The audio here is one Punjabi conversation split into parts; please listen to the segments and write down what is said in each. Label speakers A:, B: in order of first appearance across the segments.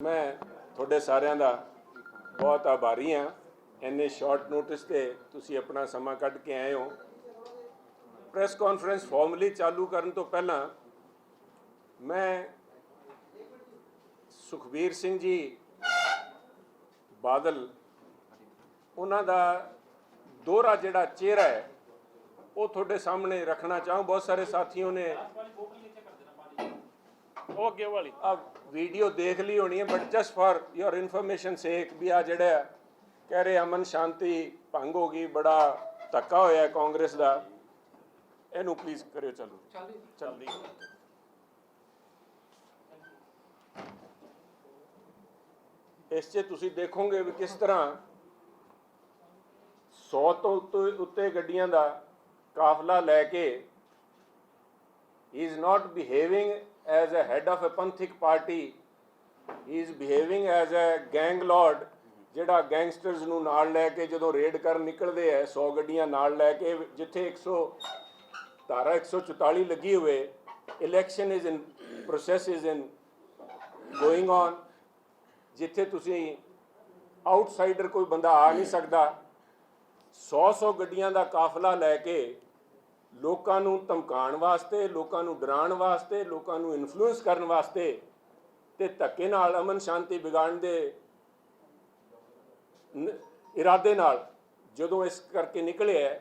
A: मैं थोड़े सारिਆਂ ਦਾ बहुत आभारी हाँ इन्ने शॉर्ट नोटिस ते तुसी अपना समा कढ़ के आए हो। प्रेस कॉन्फ्रेंस फॉर्मली चालू करन तो पहला मैं सुखबीर सिंह जी बादल उन्हां दा दोहरा जिहड़ा चेहरा है वो थोड़े सामने रखना चाहूँ। बहुत सारे साथियों ने अब वीडियो देख ली होनी है, but just for your information sake भी आ जड़ा कह रहे अमन शांति भंग हो गई, बड़ा धक्का होया कांग्रेस का, इनू प्लीज करो। चलो चल इस तुसी देखोगे भी किस तरह 100 तो उत्ते गड्डियां दा काफला लैके he is not behaving as a head of a Panthic party, he is behaving as a gang lord ਜਿਹੜਾ ਗੈਂਗਸਟਰਸ ਨੂੰ ਨਾਲ ਲੈ ਕੇ ਜਦੋਂ ਰੇਡ ਕਰਨ ਨਿਕਲਦੇ ਹੈ 100 ਗੱਡੀਆਂ ਨਾਲ ਲੈ ਕੇ, ਜਿੱਥੇ 100 ਧਾਰਾ 144 ਲੱਗੀ ਹੋਵੇ, election is in process is in going on, ਜਿੱਥੇ ਤੁਸੀਂ ਆਊਟਸਾਈਡਰ ਕੋਈ ਬੰਦਾ ਆ ਨਹੀਂ ਸਕਦਾ, 100 ਗੱਡੀਆਂ ਦਾ ਕਾਫਲਾ ਲੈ ਕੇ ਲੋਕਾਂ ਨੂੰ ਧਮਕਾਉਣ ਵਾਸਤੇ, ਲੋਕਾਂ ਨੂੰ ਡਰਾਉਣ ਵਾਸਤੇ, ਲੋਕਾਂ ਨੂੰ ਇਨਫਲੂਐਂਸ ਕਰਨ ਵਾਸਤੇ ਤੇ ਧੱਕੇ ਨਾਲ ਅਮਨ ਸ਼ਾਂਤੀ ਵਿਗਾੜਨ ਦੇ ਇਰਾਦੇ ਨਾਲ ਜਦੋਂ ਇਸ ਕਰਕੇ ਨਿਕਲਿਆ,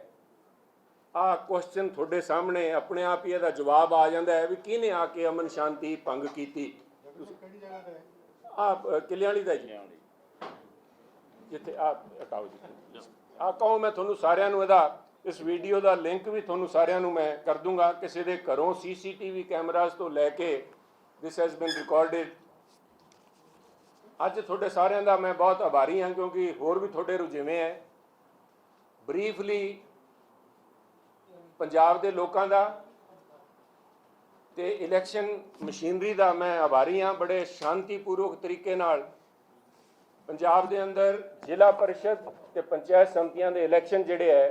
A: ਆਹ ਕੁਐਸਚਨ ਤੁਹਾਡੇ ਸਾਹਮਣੇ ਆਪਣੇ ਆਪ ਹੀ ਇਹਦਾ ਜਵਾਬ ਆ ਜਾਂਦਾ ਹੈ ਵੀ ਕਿਹਨੇ ਆ ਕੇ ਅਮਨ ਸ਼ਾਂਤੀ ਭੰਗ ਕੀਤੀ। ਆਹ ਕਿਲਿਆਂ ਵਾਲੀ ਦਾ ਜੀ, ਜਿੱਥੇ ਆਹ ਹਟਾਓ ਜੀ, ਆਹ ਕਹੋ ਮੈਂ ਤੁਹਾਨੂੰ ਸਾਰਿਆਂ ਨੂੰ ਇਹਦਾ इस वीडियो का लिंक भी थोनू सारिਆਂ ਨੂੰ मैं कर दूंगा। किसी के घरों CCTV कैमराज तो लैके दिस हैज़ बिन रिकॉर्डेड। अज थोड़े सारिਆਂ ਦਾ मैं बहुत आभारी हाँ क्योंकि होर भी थोड़े रुझेवें है। ब्रीफली पंजाब के लोगों का ते इलैक्शन मशीनरी का मैं आभारी हाँ। बड़े शांतिपूर्वक तरीके नाल पंजाब के अंदर जिला परिषद ते पंचायत समितियां के इलैक्शन जिहड़े है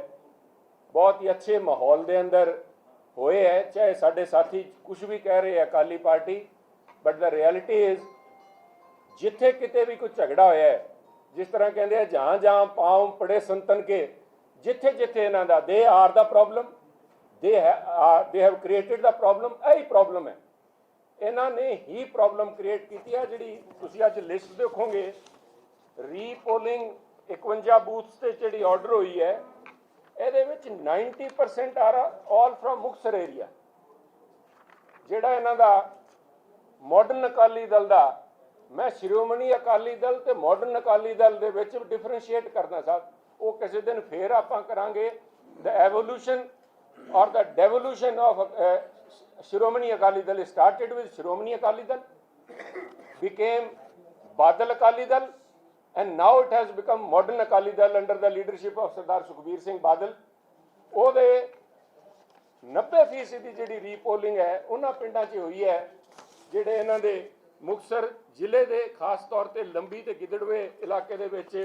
A: बहुत ही अच्छे माहौल के अंदर होए है। चाहे साडे साथी कुछ भी कह रहे हैं Akali party, but the reality is जिथे किते भी कोई झगड़ा होया है, जिस तरह कहते हैं जहाँ जहाँ पाँव पड़े संतन के, जिथे जिथे इन्हां दा they are the problem, they have created the problem. यही प्रॉब्लम है, इन्हां ने ही प्रॉब्लम क्रिएट की है। जिहड़ी तुसीं अज लिस्ट देखोगे रीपोलिंग 51 बूथ्स से जिहड़ी ऑर्डर हुई है, ਇਹਦੇ ਵਿੱਚ 90% ਆ ਆਲ ਫਰਮ ਮੁਕਤਸਰ ਏਰੀਆ। ਜਿਹੜਾ ਇਹਨਾਂ ਦਾ ਮਾਡਰਨ ਅਕਾਲੀ ਦਲ ਦਾ, ਮੈਂ ਸ਼੍ਰੋਮਣੀ ਅਕਾਲੀ ਦਲ ਤੇ ਮਾਡਰਨ ਅਕਾਲੀ ਦਲ ਦੇ ਵਿੱਚ ਡਿਫਰੈਂਸ਼ੀਏਟ ਕਰਨਾ ਸਾਹਿਬ, ਉਹ ਕਿਸੇ ਦਿਨ ਫੇਰ ਆਪਾਂ ਕਰਾਂਗੇ। The evolution or the devolution of Shiromani Akali Dal started with Shiromani Akali Dal, became Badal Akali Dal, and now it has become modern Akali Dal under the leadership of Sardar Sukhbir Singh Badal। ਉਹਦੇ 90% ਜਿਹੜੀ ਰੀਪੋਲਿੰਗ ਹੈ ਉਹਨਾਂ ਪਿੰਡਾਂ 'ਚ ਹੋਈ ਹੈ ਜਿਹੜੇ ਇਹਨਾਂ ਦੇ ਮੁਕਤਸਰ ਜ਼ਿਲ੍ਹੇ ਦੇ, ਖਾਸ ਤੌਰ ਤੇ ਲੰਬੀ ਤੇ ਗਿੱਦੜਵੇ ਇਲਾਕੇ ਦੇ ਵਿੱਚ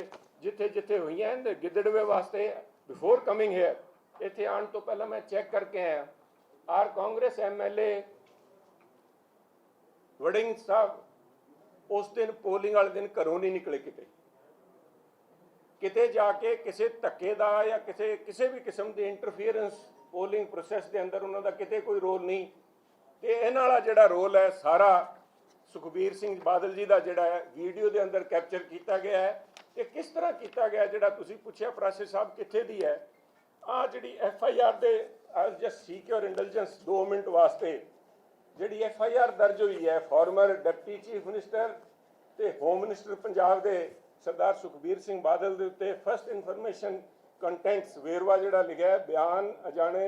A: ਜਿੱਥੇ ਜਿੱਥੇ ਹੋਈਆਂ ਹਨ। ਗਿੱਦੜਵੇ ਵਾਸਤੇ ਬਿਫੋਰ ਕਮਿੰਗ ਹੇਅਰ ਇੱਥੇ ਆਉਣ ਤੋਂ ਪਹਿਲਾਂ ਮੈਂ ਚੈੱਕ ਕਰਕੇ ਆਇਆ, ਆਰ ਕਾਂਗਰਸ MLA ਵੜਿੰਗ ਸਾਹਿਬ ਉਸ ਦਿਨ ਪੋਲਿੰਗ ਵਾਲੇ ਦਿਨ ਘਰੋਂ ਨਹੀਂ ਨਿਕਲੇ, ਕਿਤੇ ਜਾ ਕੇ ਕਿਸੇ ਧੱਕੇ ਦਾ ਜਾਂ ਕਿਸੇ ਵੀ ਕਿਸਮ ਦੀ ਇੰਟਰਫੀਅਰੈਂਸ ਪੋਲਿੰਗ ਪ੍ਰੋਸੈਸ ਦੇ ਅੰਦਰ ਉਹਨਾਂ ਦਾ ਕਿਤੇ ਕੋਈ ਰੋਲ ਨਹੀਂ। ਤੇ ਇਹਨਾਂ ਵਾਲਾ ਜਿਹੜਾ ਰੋਲ ਹੈ ਸਾਰਾ ਸੁਖਬੀਰ ਸਿੰਘ ਬਾਦਲ ਜੀ ਦਾ ਜਿਹੜਾ ਹੈ ਵੀਡੀਓ ਦੇ ਅੰਦਰ ਕੈਪਚਰ ਕੀਤਾ ਗਿਆ ਹੈ। ਤੇ ਕਿਸ ਤਰ੍ਹਾਂ ਕੀਤਾ ਗਿਆ, ਜਿਹੜਾ ਤੁਸੀਂ ਪੁੱਛਿਆ ਪ੍ਰਾਸ਼ੇ ਸਾਹਿਬ ਕਿੱਥੇ ਦੀ ਹੈ, ਆਹ ਜਿਹੜੀ FIR ਦੇ ਜਸਟ ਸੀਕ ਯੋਰ ਇੰਟੈਲੀਜੈਂਸ 2 ਮਿੰਟ ਵਾਸਤੇ ਜਿਹੜੀ FIR ਦਰਜ ਹੋਈ ਹੈ ਫਾਰਮਰ ਡਿਪਟੀ ਚੀਫ ਮਿਨਿਸਟਰ ਤੇ ਹੋਮ ਮਿਨਿਸਟਰ ਪੰਜਾਬ ਦੇ सरदार सुखबीर सिंह बादल के उत्ते फस्ट इन्फॉर्मेशन कंटेंट्स वेरवा जिहड़ा लिखा है, बयान अजाने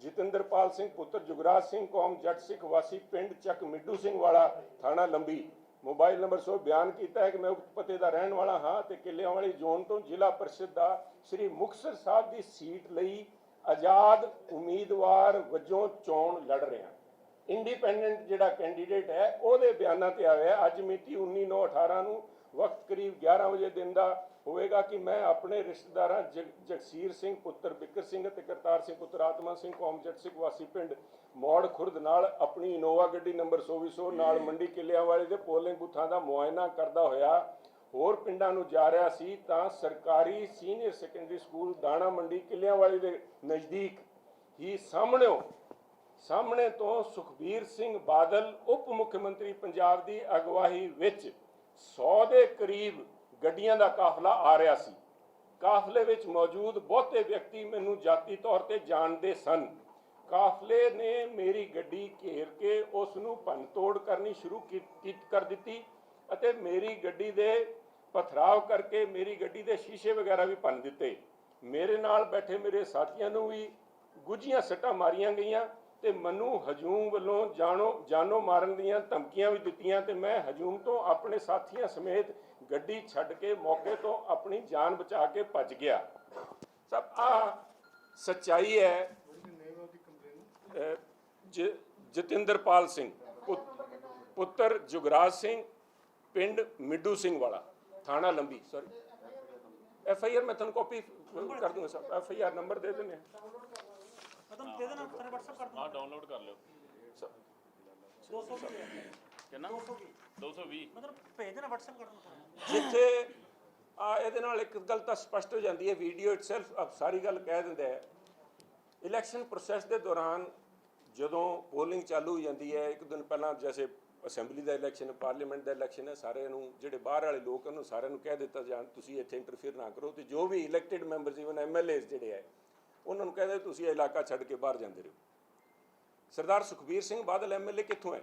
A: जतिंदरपाल सिंह पुत्र जुगराज सिंह कौम जट सिख वासी पिंड चक मिड्डू सिंह वाला थाना लंबी, मोबाइल नंबर 100 बयान किया है कि मैं उक्त पते का रहने वाला हाँ तो किलियां वाली जोन तो जिला परिषद का श्री मुक्तसर साहब की सीट लई आज़ाद उम्मीदवार वजों चोण लड़ रहा। इंडिपेंडेंट जिहड़ा कैंडीडेट है ਉਹਦੇ ਬਿਆਨਾਂ ਤੇ ਆਇਆ ਅੱਜ ਮਿਤੀ 19/9/18 ਨੂੰ वक्त करीब 11 ਵਜੇ ਦਿਨ ਦਾ ਹੋਵੇਗਾ ਕਿ ਮੈਂ ਆਪਣੇ ਰਿਸ਼ਤੇਦਾਰਾਂ ਜਗਸੀਰ ਸਿੰਘ ਪੁੱਤਰ ਬਿੱਕਰ ਸਿੰਘ ਅਤੇ ਕਰਤਾਰ ਸਿੰਘ ਪੁੱਤਰ ਆਤਮਾ ਸਿੰਘ ਕੌਮਜੱਟ ਸਿੰਘ ਵਾਸੀ ਪਿੰਡ ਮੌੜ ਖੁਰਦ ਨਾਲ ਆਪਣੀ ਇਨੋਵਾ ਗੱਡੀ ਨੰਬਰ 2400 ਨਾਲ ਮੰਡੀ ਕਿੱਲਿਆਂ ਵਾਲੇ ਦੇ ਪੋਲਿੰਗ ਬੂਥਾਂ ਦਾ ਮੁਆਇਨਾ ਕਰਦਾ ਹੋਇਆ ਹੋਰ ਪਿੰਡਾਂ ਨੂੰ ਜਾ ਰਿਹਾ ਸੀ ਤਾਂ ਸਰਕਾਰੀ ਸੀਨੀਅਰ ਸੈਕੰਡਰੀ ਸਕੂਲ ਦਾਣਾ ਮੰਡੀ ਕਿੱਲਿਆਂ ਵਾਲੇ ਦੇ ਨਜ਼ਦੀਕ ਹੀ ਸਾਹਮਣੇ ਤੋਂ ਸੁਖਬੀਰ ਸਿੰਘ ਬਾਦਲ ਉਪ ਮੁੱਖ ਮੰਤਰੀ ਪੰਜਾਬ ਦੀ ਅਗਵਾਈ ਵਿੱਚ 100 ਦੇ ਕਰੀਬ ਗੱਡੀਆਂ ਦਾ ਕਾਫਲਾ ਆ ਰਿਹਾ ਸੀ। ਕਾਫਲੇ ਵਿੱਚ ਮੌਜੂਦ ਬਹੁਤੇ ਵਿਅਕਤੀ ਮੈਨੂੰ ਜਾਤੀ ਤੌਰ ਤੇ ਜਾਣਦੇ ਸਨ। ਕਾਫਲੇ ਨੇ ਮੇਰੀ ਗੱਡੀ ਘੇਰ ਕੇ ਉਸ ਨੂੰ ਭੰਨਤੋੜ ਕਰਨੀ ਸ਼ੁਰੂ ਕਰ ਦਿੱਤੀ ਅਤੇ ਮੇਰੀ ਗੱਡੀ ਦੇ ਪਥਰਾਵ ਕਰਕੇ ਮੇਰੀ ਗੱਡੀ ਦੇ ਸ਼ੀਸ਼ੇ ਵਗੈਰਾ ਵੀ ਭੰਨ ਦਿੱਤੇ। ਮੇਰੇ ਨਾਲ ਬੈਠੇ ਮੇਰੇ ਸਾਥੀਆਂ ਨੂੰ ਵੀ ਗੁੱਝੀਆਂ ਸੱਟਾਂ ਮਾਰੀਆਂ ਗਈਆਂ ਤੇ ਮੈਨੂੰ ਹਜੂਮ ਵੱਲੋਂ ਜਾਨੋਂ ਮਾਰਨ ਦੀਆਂ ਧਮਕੀਆਂ ਵੀ ਦਿੱਤੀਆਂ ਤੇ ਮੈਂ ਹਜੂਮ ਤੋਂ ਆਪਣੇ ਸਾਥੀਆਂ ਸਮੇਤ ਗੱਡੀ ਛੱਡ ਕੇ ਮੌਕੇ ਤੋਂ ਆਪਣੀ ਜਾਨ ਬਚਾ ਕੇ ਭੱਜ ਗਿਆ। ਸਭ ਆ ਸੱਚਾਈ ਹੈ। ਜਤਿੰਦਰਪਾਲ ਸਿੰਘ ਪੁੱਤਰ ਜੁਗਰਾਜ ਸਿੰਘ ਪਿੰਡ ਮਿੱਡੂ ਸਿੰਘ ਵਾਲਾ ਥਾਣਾ ਲੰਬੀ ਸੌਰੀ FIR ਮੈਂ ਤੁਹਾਨੂੰ ਕਾਪੀ ਕਰ ਦੂੰਗਾ ਸਰ। FIR ਨੰਬਰ ਦੇ ਦਿੰਦੇ
B: हाँ डाउनलोड कर लो 220
C: मतलब भेज देना WhatsApp कर देना
A: ਜਿੱਥੇ ਇਹਦੇ ਨਾਲ ਇੱਕ ਗੱਲ ਤਾਂ ਸਪਸ਼ਟ ਹੋ ਜਾਂਦੀ ਹੈ। ਵੀਡੀਓ ਇਟਸੈਲਫ ਸਾਰੀ ਗੱਲ ਕਹਿ ਦਿੰਦਾ ਹੈ। ਇਲੈਕਸ਼ਨ ਪ੍ਰੋਸੈਸ ਦੇ ਦੌਰਾਨ ਜਦੋਂ ਪੋਲਿੰਗ ਚਾਲੂ ਹੋ ਜਾਂਦੀ ਹੈ ਇੱਕ ਦਿਨ ਪਹਿਲਾਂ ਜੈਸੇ ਅਸੈਂਬਲੀ ਦਾ ਇਲੈਕਸ਼ਨ ਪਾਰਲੀਮੈਂਟ ਦਾ ਇਲੈਕਸ਼ਨ ਹੈ ਸਾਰਿਆਂ ਨੂੰ ਜਿਹੜੇ ਬਾਹਰ ਵਾਲੇ ਲੋਕ ਉਹਨੂੰ ਸਾਰਿਆਂ ਨੂੰ ਕਹਿ ਦਿੱਤਾ ਜਾਣ ਤੁਸੀਂ ਇੱਥੇ ਇੰਟਰਫੇਅਰ ਨਾ ਕਰੋ ਤੇ ਜੋ ਵੀ ਇਲੈਕਟਿਡ ਮੈਂਬਰਸ ਇਵਨ MLAs ਜਿਹੜੇ ਹੈ ਉਹਨਾਂ ਨੂੰ ਕਹਿੰਦੇ ਤੁਸੀਂ ਇਹ ਇਲਾਕਾ ਛੱਡ ਕੇ ਬਾਹਰ ਜਾਂਦੇ ਰਹੋ। ਸਰਦਾਰ ਸੁਖਬੀਰ ਸਿੰਘ ਬਾਦਲ MLA ਕਿੱਥੋਂ ਹੈ?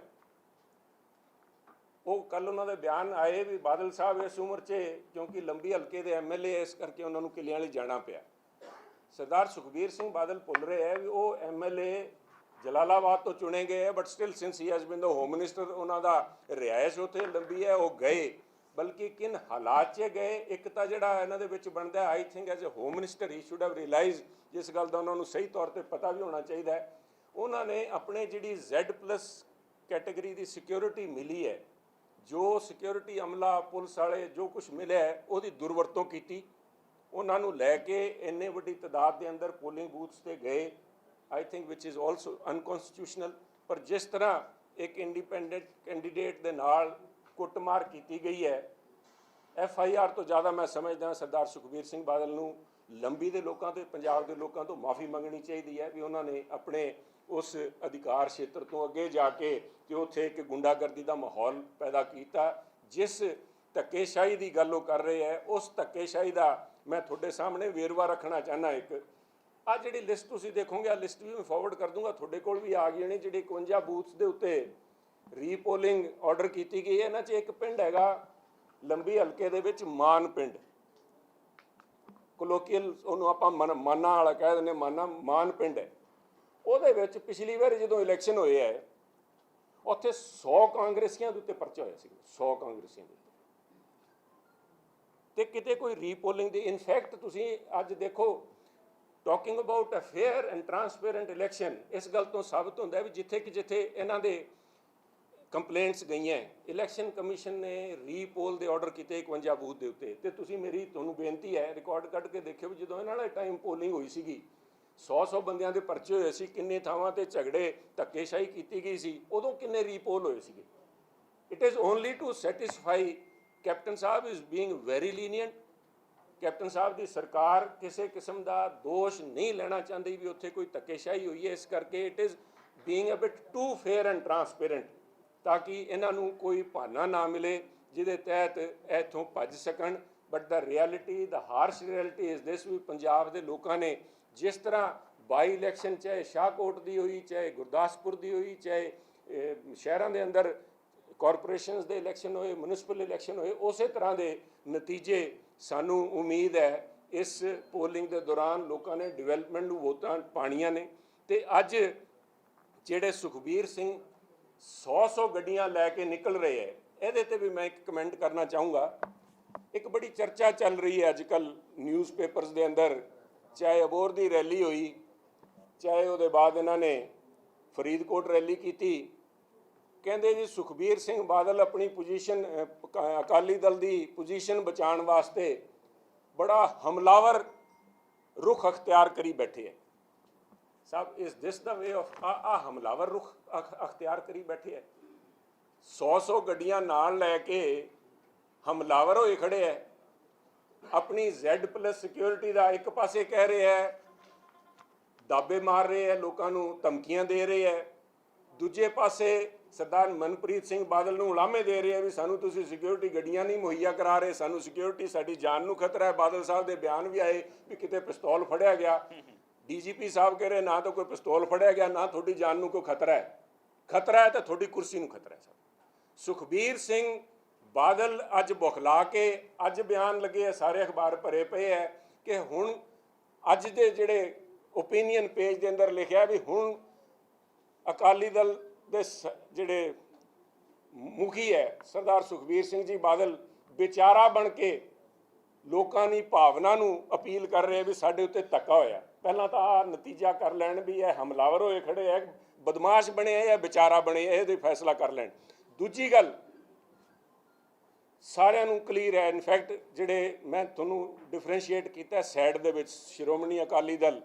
A: ਉਹ ਕੱਲ ਉਹਨਾਂ ਦੇ ਬਿਆਨ ਆਏ ਵੀ ਬਾਦਲ ਸਾਹਿਬ ਇਸ ਉਮਰ 'ਚ ਕਿਉਂਕਿ ਲੰਬੀ ਹਲਕੇ ਦੇ MLA ਇਸ ਕਰਕੇ ਉਹਨਾਂ ਨੂੰ ਕਿੱਲਿਆਂ ਵਾਲੀ ਜਾਣਾ ਪਿਆ। ਸਰਦਾਰ ਸੁਖਬੀਰ ਸਿੰਘ ਬਾਦਲ ਭੁੱਲ ਰਹੇ ਹੈ ਵੀ ਉਹ MLA ਜਲਾਲਾਬਾਦ ਤੋਂ ਚੁਣੇ ਗਏ ਹੈ but still since he has been the home minister ਉਹਨਾਂ ਦਾ ਰਿਹਾਇਸ਼ ਉੱਥੇ ਲੰਬੀ ਹੈ ਉਹ ਗਏ ਬਲਕਿ ਕਿਨ ਹਾਲਾਤ 'ਚ ਗਏ। ਇੱਕ ਤਾਂ ਜਿਹੜਾ ਇਹਨਾਂ ਦੇ ਵਿੱਚ ਬਣਦਾ I think as a home minister he should have realise ਜਿਸ ਗੱਲ ਦਾ ਉਹਨਾਂ ਨੂੰ ਸਹੀ ਤੌਰ ਤੇ ਪਤਾ ਵੀ ਹੋਣਾ ਚਾਹੀਦਾ ਹੈ। ਉਹਨਾਂ ਨੇ ਆਪਣੇ ਜਿਹੜੀ Z+ ਕੈਟਾਗਰੀ ਦੀ ਸਿਕਿਉਰਿਟੀ ਮਿਲੀ ਹੈ ਜੋ ਸਿਕਿਉਰਿਟੀ ਅਮਲਾ ਪੁਲਿਸ ਵਾਲੇ ਜੋ ਕੁਝ ਮਿਲਿਆ ਹੈ ਉਹਦੀ ਦੁਰਵਰਤੋਂ ਕੀਤੀ। ਉਹਨਾਂ ਨੂੰ ਲੈ ਕੇ ਇੰਨੇ ਵੱਡੀ ਤਾਦਾਦ ਦੇ ਅੰਦਰ ਪੋਲਿੰਗ ਬੂਥਸ ਤੇ ਗਏ I think which is also unconstitutional. ਪਰ ਜਿਸ ਤਰ੍ਹਾਂ ਇੱਕ ਇੰਡੀਪੈਂਡੈਂਟ ਕੈਂਡੀਡੇਟ ਦੇ ਨਾਲ ਕੁੱਟਮਾਰ ਕੀਤੀ ਗਈ ਹੈ FIR ਤੋਂ ਜ਼ਿਆਦਾ ਮੈਂ ਸਮਝਦਾ ਸਰਦਾਰ ਸੁਖਬੀਰ ਸਿੰਘ ਬਾਦਲ ਨੂੰ ਲੰਬੀ ਦੇ ਲੋਕਾਂ ਤੇ ਪੰਜਾਬ ਦੇ ਲੋਕਾਂ ਤੋਂ ਮਾਫੀ ਮੰਗਣੀ ਚਾਹੀਦੀ ਹੈ ਵੀ ਉਹਨਾਂ ਨੇ ਆਪਣੇ ਉਸ ਅਧਿਕਾਰ ਖੇਤਰ ਤੋਂ ਅੱਗੇ ਜਾ ਕੇ ਤੇ ਉੱਥੇ ਇੱਕ ਗੁੰਡਾਗਰਦੀ ਦਾ ਮਾਹੌਲ ਪੈਦਾ ਕੀਤਾ। ਜਿਸ ਧੱਕੇਸ਼ਾਹੀ ਦੀ ਗੱਲ ਉਹ ਕਰ ਰਹੇ ਹੈ ਉਸ ਧੱਕੇਸ਼ਾਹੀ ਦਾ ਮੈਂ ਤੁਹਾਡੇ ਸਾਹਮਣੇ ਵੇਰਵਾ ਰੱਖਣਾ ਚਾਹੁੰਦਾ। ਇੱਕ ਆ ਜਿਹੜੀ ਲਿਸਟ ਤੁਸੀਂ ਦੇਖੋਗੇ ਆ ਲਿਸਟ ਵੀ ਮੈਂ ਫਾਰਵਰਡ ਕਰ ਦੂੰਗਾ ਤੁਹਾਡੇ ਕੋਲ ਵੀ ਆ ਗਈ ਨੇ ਜਿਹੜੇ 51 ਬੂਥਸ ਦੇ ਉੱਤੇ ਰੀਪੋਲਿੰਗ ਆਰਡਰ ਕੀਤੀ ਗਈ ਹੈ। ਇਹਨਾਂ 'ਚ ਇੱਕ ਪਿੰਡ ਹੈਗਾ ਲੰਬੀ ਹਲਕੇ ਦੇ ਵਿੱਚ ਮਾਨ ਪਿੰਡ ਕੋਲੋਕੀਅਲ ਉਹਨੂੰ ਆਪਾਂ ਮਾਨਾ ਵਾਲਾ ਕਹਿ ਦਿੰਦੇ ਮਾਨ ਪਿੰਡ ਹੈ। ਉਹਦੇ ਵਿੱਚ ਪਿਛਲੀ ਵਾਰ ਜਦੋਂ ਇਲੈਕਸ਼ਨ ਹੋਏ ਹੈ ਉੱਥੇ 100 ਕਾਂਗਰਸੀਆਂ ਦੇ ਉੱਤੇ ਪਰਚਾ ਹੋਇਆ ਸੀ 100 ਕਾਂਗਰਸੀਆਂ ਦੇ ਉੱਤੇ ਤੇ ਕਿਤੇ ਕੋਈ ਰੀਪੋਲਿੰਗ ਦੀ ਇਨਫੈਕਟ ਤੁਸੀਂ ਅੱਜ ਦੇਖੋ talking about a fair and transparent election ਇਸ ਗੱਲ ਤੋਂ ਸਾਬਤ ਹੁੰਦਾ ਵੀ ਜਿੱਥੇ ਇਹਨਾਂ ਦੇ ਕੰਪਲੇਂਟਸ ਗਈਆਂ ਇਲੈਕਸ਼ਨ ਕਮਿਸ਼ਨ ਨੇ ਰੀਪੋਲ ਦੇ ਆਰਡਰ ਕੀਤੇ 51 ਬੂਥ ਦੇ ਉੱਤੇ ਤੇ ਤੁਸੀਂ ਤੁਹਾਨੂੰ ਬੇਨਤੀ ਹੈ ਰਿਕਾਰਡ ਕੱਢ ਕੇ ਦੇਖਿਓ ਵੀ ਜਦੋਂ ਇਹਨਾਂ ਨਾਲ ਟਾਈਮ ਪੋਲਿੰਗ ਹੋਈ ਸੀਗੀ 100 ਬੰਦਿਆਂ ਦੇ ਪਰਚੇ ਹੋਏ ਸੀ ਕਿੰਨੇ ਥਾਵਾਂ ਤੇ ਝਗੜੇ ਧੱਕੇਸ਼ਾਹੀ ਕੀਤੀ ਗਈ ਸੀ ਉਦੋਂ ਕਿੰਨੇ ਰੀਪੋਲ ਹੋਏ ਸੀਗੇ। It is only to satisfy captain sahib is being very lenient. Captain ਸਾਹਿਬ ਦੀ ਸਰਕਾਰ ਕਿਸੇ ਕਿਸਮ ਦਾ ਦੋਸ਼ ਨਹੀਂ ਲੈਣਾ ਚਾਹੁੰਦੀ ਵੀ ਉੱਥੇ ਕੋਈ ਧੱਕੇਸ਼ਾਹੀ ਹੋਈ ਹੈ ਇਸ ਕਰਕੇ it is being a bit too fair and transparent ਤਾਂ ਕਿ ਇਹਨਾਂ ਨੂੰ ਕੋਈ ਬਹਾਨਾ ਨਾ ਮਿਲੇ ਜਿਹਦੇ ਤਹਿਤ ਇੱਥੋਂ ਭੱਜ ਸਕਣ। But the reality the harsh reality is this ਵੀ ਪੰਜਾਬ ਦੇ ਲੋਕਾਂ ਨੇ ਜਿਸ ਤਰ੍ਹਾਂ ਬਾਈ ਇਲੈਕਸ਼ਨ ਚਾਹੇ ਸ਼ਾਹਕੋਟ ਦੀ ਹੋਈ ਚਾਹੇ ਗੁਰਦਾਸਪੁਰ ਦੀ ਹੋਈ ਚਾਹੇ ਸ਼ਹਿਰਾਂ ਦੇ ਅੰਦਰ ਕਾਰਪੋਰੇਸ਼ਨਸ ਦੇ ਇਲੈਕਸ਼ਨ ਹੋਏ ਮਿਊਨਿਸਪਲ ਇਲੈਕਸ਼ਨ ਹੋਏ ਉਸੇ ਤਰ੍ਹਾਂ ਦੇ ਨਤੀਜੇ ਸਾਨੂੰ ਉਮੀਦ ਹੈ ਇਸ ਪੋਲਿੰਗ ਦੇ ਦੌਰਾਨ ਲੋਕਾਂ ਨੇ ਡਿਵੈਲਪਮੈਂਟ ਨੂੰ ਵੋਟਾਂ ਪਾਣੀਆਂ ਨੇ। ਤੇ ਅੱਜ ਜਿਹੜੇ ਸੁਖਬੀਰ ਸਿੰਘ 100 ਗੱਡੀਆਂ ਲੈ ਕੇ ਨਿਕਲ ਰਹੇ ਹੈ ਇਹਦੇ ਤੇ ਵੀ ਮੈਂ ਇੱਕ ਕਮੈਂਟ ਕਰਨਾ ਚਾਹੂੰਗਾ। ਇੱਕ ਬੜੀ ਚਰਚਾ ਚੱਲ ਰਹੀ ਹੈ ਅੱਜ ਕੱਲ੍ਹ ਨਿਊਜ਼ਪੇਪਰਸ ਦੇ ਅੰਦਰ ਚਾਹੇ ਅਬੋਹਰ ਦੀ ਰੈਲੀ ਹੋਈ ਚਾਹੇ ਉਹਦੇ ਬਾਅਦ ਇਹਨਾਂ ਨੇ ਫਰੀਦਕੋਟ ਰੈਲੀ ਕੀਤੀ ਕਹਿੰਦੇ ਜੀ ਸੁਖਬੀਰ ਸਿੰਘ ਬਾਦਲ ਆਪਣੀ ਪੋਜੀਸ਼ਨ ਅਕਾਲੀ ਦਲ ਦੀ ਪੋਜੀਸ਼ਨ ਬਚਾਉਣ ਵਾਸਤੇ ਬੜਾ ਹਮਲਾਵਰ ਰੁਖ ਅਖਤਿਆਰ ਕਰੀ ਬੈਠੇ ਹੈ। ਸਾਹਿਬ ਇਸ ਦਿਸ ਦਾ ਵੇ ਆਫ ਹਮਲਾਵਰ ਰੁਖ ਅਖਤਿਆਰ ਕਰੀ ਬੈਠੇ ਹੈ। 100 ਗੱਡੀਆਂ ਨਾਲ ਲੈ ਕੇ ਹਮਲਾਵਰ ਹੋਏ ਖੜੇ ਹੈ। ਆਪਣੀ Z+ ਸਿਕਿਉਰਿਟੀ ਦਾ ਇੱਕ ਪਾਸੇ ਕਹਿ ਰਹੇ ਹੈ, ਦਾਬੇ ਮਾਰ ਰਹੇ ਹੈ, ਲੋਕਾਂ ਨੂੰ ਧਮਕੀਆਂ ਦੇ ਰਹੇ ਹੈ। ਦੂਜੇ ਪਾਸੇ ਸਰਦਾਰ ਮਨਪ੍ਰੀਤ ਸਿੰਘ ਬਾਦਲ ਨੂੰ ਉਲਾਮੇ ਦੇ ਰਹੇ ਆ ਵੀ ਸਾਨੂੰ ਤੁਸੀਂ ਸਿਕਿਉਰਿਟੀ ਗੱਡੀਆਂ ਨਹੀਂ ਮੁਹੱਈਆ ਕਰਾ ਰਹੇ, ਸਾਨੂੰ ਸਿਕਿਉਰਿਟੀ ਸਾਡੀ ਜਾਨ ਨੂੰ ਖਤਰਾ ਹੈ। ਬਾਦਲ ਸਾਹਿਬ ਦੇ ਬਿਆਨ ਵੀ ਆਏ ਵੀ ਕਿਤੇ ਪਿਸਤੌਲ ਫੜਿਆ ਗਿਆ। DGP ਸਾਹਿਬ ਕਹਿ ਰਹੇ ਨਾ ਤਾਂ ਕੋਈ ਪਿਸਤੌਲ ਫੜਿਆ ਗਿਆ, ਨਾ ਤੁਹਾਡੀ ਜਾਨ ਨੂੰ ਕੋਈ ਖਤਰਾ ਹੈ। ਖਤਰਾ ਹੈ ਤਾਂ ਤੁਹਾਡੀ ਕੁਰਸੀ ਨੂੰ ਖਤਰਾ ਹੈ। ਸੁਖਬੀਰ ਸਿੰਘ ਬਾਦਲ ਅੱਜ ਬੁਖਲਾ ਕੇ ਅੱਜ ਬਿਆਨ ਲੱਗੇ ਆ, ਸਾਰੇ ਅਖਬਾਰ ਭਰੇ ਪਏ ਹੈ ਕਿ ਹੁਣ ਅੱਜ ਦੇ ਜਿਹੜੇ ਓਪੀਨੀਅਨ ਪੇਜ ਦੇ ਅੰਦਰ ਲਿਖਿਆ ਵੀ ਹੁਣ ਅਕਾਲੀ ਦਲ ਦੇ ਜਿਹੜੇ ਮੁਖੀ ਹੈ ਸਰਦਾਰ ਸੁਖਬੀਰ ਸਿੰਘ ਜੀ ਬਾਦਲ ਵਿਚਾਰਾ ਬਣ ਕੇ ਲੋਕਾਂ ਦੀ ਭਾਵਨਾ ਨੂੰ ਅਪੀਲ ਕਰ ਰਹੇ ਵੀ ਸਾਡੇ ਉੱਤੇ ਧੱਕਾ ਹੋਇਆ। ਪਹਿਲਾਂ ਤਾਂ ਆਹ ਨਤੀਜਾ ਕਰ ਲੈਣ ਵੀ ਇਹ ਹਮਲਾਵਰ ਹੋਏ ਖੜੇ ਹੈ, ਬਦਮਾਸ਼ ਬਣੇ ਹੈ ਜਾਂ ਵਿਚਾਰਾ ਬਣੇ ਹੈ, ਇਹਦੇ ਫੈਸਲਾ ਕਰ ਲੈਣ। ਦੂਜੀ ਗੱਲ ਸਾਰਿਆਂ ਨੂੰ ਕਲੀਅਰ ਹੈ, ਇਨਫੈਕਟ ਜਿਹੜੇ ਮੈਂ ਤੁਹਾਨੂੰ ਡਿਫਰੈਂਸ਼ੀਏਟ ਕੀਤਾ ਸੈਡ ਦੇ ਵਿੱਚ ਸ਼੍ਰੋਮਣੀ ਅਕਾਲੀ ਦਲ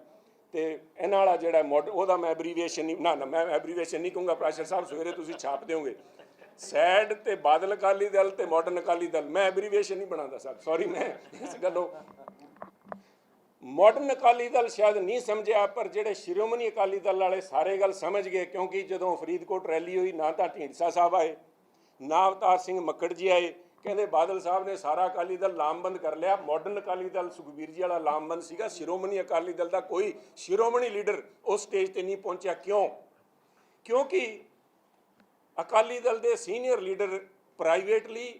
A: ਤੇ ਇਹਨਾਂ ਵਾਲਾ ਜਿਹੜਾ ਉਹਦਾ ਮੈਂ ਐਬਰੀਵੇਸ਼ਨ ਨਹੀਂ ਨਾ ਮੈਂ ਐਬਰੀਵੇਸ਼ਨ ਨਹੀਂ ਕਹੂੰਗਾ, ਪ੍ਰਾਸ਼ਰ ਸਾਹਿਬ ਸਵੇਰੇ ਤੁਸੀਂ ਛਾਪ ਦਿਓਗੇ। ਸੈਡ ਤੇ ਬਾਦਲ ਅਕਾਲੀ ਦਲ ਤੇ ਮਾਡਰਨ ਅਕਾਲੀ ਦਲ, ਮੈਂ ਐਬਰੀਵੇਸ਼ਨ ਨਹੀਂ ਬਣਾਉਂਦਾ ਸਾਹਿਬ, ਸੌਰੀ। ਮੈਂ ਇਸ ਗੱਲੋਂ ਮਾਡਰਨ ਅਕਾਲੀ ਦਲ ਸ਼ਾਇਦ ਨਹੀਂ ਸਮਝਿਆ, ਪਰ ਜਿਹੜੇ ਸ਼੍ਰੋਮਣੀ ਅਕਾਲੀ ਦਲ ਵਾਲੇ ਸਾਰੇ ਗੱਲ ਸਮਝ ਗਏ, ਕਿਉਂਕਿ ਜਦੋਂ ਫਰੀਦਕੋਟ ਰੈਲੀ ਹੋਈ ਨਾ ਤਾਂ ਢੀਂਡਸਾ ਸਾਹਿਬ ਆਏ ਨਾ ਅਵਤਾਰ ਸਿੰਘ ਮੱਕੜ ਜੀ ਆਏ। ਕਹਿੰਦੇ ਬਾਦਲ ਸਾਹਿਬ ਨੇ ਸਾਰਾ ਅਕਾਲੀ ਦਲ ਲਾਮਬੰਦ ਕਰ ਲਿਆ। ਮਾਡਰਨ ਅਕਾਲੀ ਦਲ ਸੁਖਬੀਰ ਜੀ ਵਾਲਾ ਲਾਮਬੰਦ ਸੀਗਾ, ਸ਼੍ਰੋਮਣੀ ਅਕਾਲੀ ਦਲ ਦਾ ਕੋਈ ਸ਼੍ਰੋਮਣੀ ਲੀਡਰ ਉਸ ਸਟੇਜ ਤੇ ਨਹੀਂ ਪਹੁੰਚਿਆ। ਕਿਉਂ? ਕਿਉਂਕਿ ਅਕਾਲੀ ਦਲ ਦੇ ਸੀਨੀਅਰ ਲੀਡਰ ਪ੍ਰਾਈਵੇਟਲੀ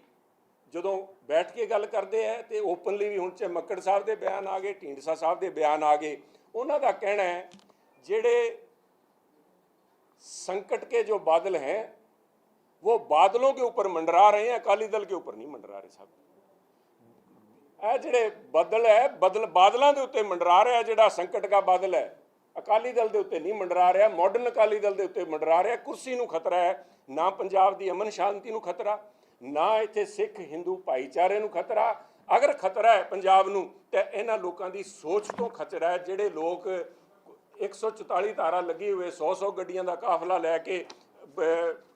A: ਜਦੋਂ ਬੈਠ ਕੇ ਗੱਲ ਕਰਦੇ ਹੈ ਤੇ ਓਪਨਲੀ ਵੀ ਹੁਣ ਚ ਮੱਕੜ ਸਾਹਿਬ ਦੇ ਬਿਆਨ ਆ ਗਏ, ਢੀਂਡਸਾ ਸਾਹਿਬ ਦੇ ਬਿਆਨ ਆ ਗਏ। ਉਹਨਾਂ ਦਾ ਕਹਿਣਾ ਹੈ ਜਿਹੜੇ संकट के जो बादल हैं वो बादलों के ऊपर मंडरा रहे हैं, अकाली दल के ऊपर नहीं मंडरा रहे साहब। ਇਹ ਜਿਹੜੇ ਬੱਦਲ ਹੈ ਬਾਦਲਾਂ ਦੇ ਉੱਤੇ ਮੰਡਰਾ ਰਿਹਾ, ਜਿਹੜਾ ਸੰਕਟ ਦਾ ਬਾਦਲ ਹੈ ਅਕਾਲੀ ਦਲ ਦੇ ਉੱਤੇ ਨਹੀਂ ਮੰਡਰਾ ਰਿਹਾ, ਮਾਡਰਨ ਅਕਾਲੀ ਦਲ ਦੇ ਉੱਤੇ ਮੰਡਰਾ ਰਿਹਾ। ਕੁਰਸੀ ਨੂੰ ਖਤਰਾ ਹੈ, ਨਾ ਪੰਜਾਬ ਦੀ ਅਮਨ ਸ਼ਾਂਤੀ ਨੂੰ ਖਤਰਾ, ਨਾ ਇੱਥੇ ਸਿੱਖ ਹਿੰਦੂ ਭਾਈਚਾਰੇ ਨੂੰ ਖਤਰਾ। ਅਗਰ ਖਤਰਾ ਹੈ ਪੰਜਾਬ ਨੂੰ ਤਾਂ ਇਹਨਾਂ ਲੋਕਾਂ ਦੀ ਸੋਚ ਤੋਂ ਖਤਰਾ ਹੈ, ਜਿਹੜੇ ਲੋਕ 144 ਧਾਰਾ ਲੱਗੀ ਹੋਏ 100 ਗੱਡੀਆਂ ਦਾ ਕਾਫਲਾ ਲੈ ਕੇ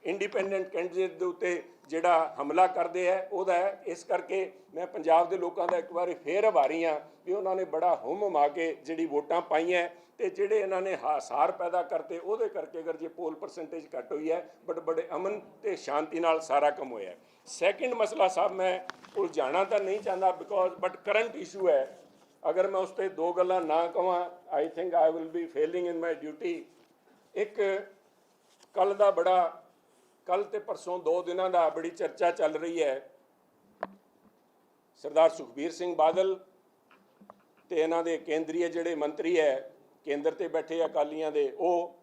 A: ਇੰਡੀਪੈਂਡੈਂਟ ਕੈਂਡੀਡੇਟ ਦੇ ਉੱਤੇ ਜਿਹੜਾ ਹਮਲਾ ਕਰਦੇ ਹੈ ਉਹਦਾ ਹੈ। ਇਸ ਕਰਕੇ ਮੈਂ ਪੰਜਾਬ ਦੇ ਲੋਕਾਂ ਦਾ ਇੱਕ ਵਾਰੀ ਫੇਰ ਆਭਾਰੀ ਹਾਂ ਵੀ ਉਹਨਾਂ ਨੇ ਬੜਾ ਹੁਮ ਕੇ ਜਿਹੜੀ ਵੋਟਾਂ ਪਾਈਆਂ ਤੇ ਜਿਹੜੇ ਇਹਨਾਂ ਨੇ ਹਾਸਾਰ ਪੈਦਾ ਕਰਤੇ ਉਹਦੇ ਕਰਕੇ ਅਗਰ ਜੇ ਪੋਲ ਪਰਸੈਂਟੇਜ ਘੱਟ ਹੋਈ ਹੈ ਬਟ ਬੜੇ ਅਮਨ ਤੇ ਸ਼ਾਂਤੀ ਨਾਲ ਸਾਰਾ ਕੰਮ ਹੋਇਆ। ਸੈਕਿੰਡ ਮਸਲਾ ਸਾਹਿਬ ਮੈਂ ਉਲਝਾਣਾ ਤਾਂ ਨਹੀਂ ਚਾਹੁੰਦਾ ਬਿਕੋਜ਼ ਬਟ ਕਰੰਟ ਇਸ਼ੂ ਹੈ। ਅਗਰ ਮੈਂ ਉਸ 'ਤੇ ਦੋ ਗੱਲਾਂ ਨਾ ਕਹਾਂ I think I will be failing in my duty. ਇੱਕ ਕੱਲ੍ਹ ਦਾ ਬੜਾ ਕੱਲ੍ਹ ਤੇ ਪਰਸੋਂ 2 ਦਿਨਾਂ ਦਾ ਬੜੀ ਚਰਚਾ ਚੱਲ ਰਹੀ ਹੈ ਸਰਦਾਰ ਸੁਖਬੀਰ ਸਿੰਘ ਬਾਦਲ ਤੇ ਇਹਨਾਂ ਦੇ ਕੇਂਦਰੀ ਜਿਹੜੇ ਮੰਤਰੀ ਹੈ ਕੇਂਦਰ ਤੇ ਬੈਠੇ ਅਕਾਲੀਆਂ ਦੇ ਉਹ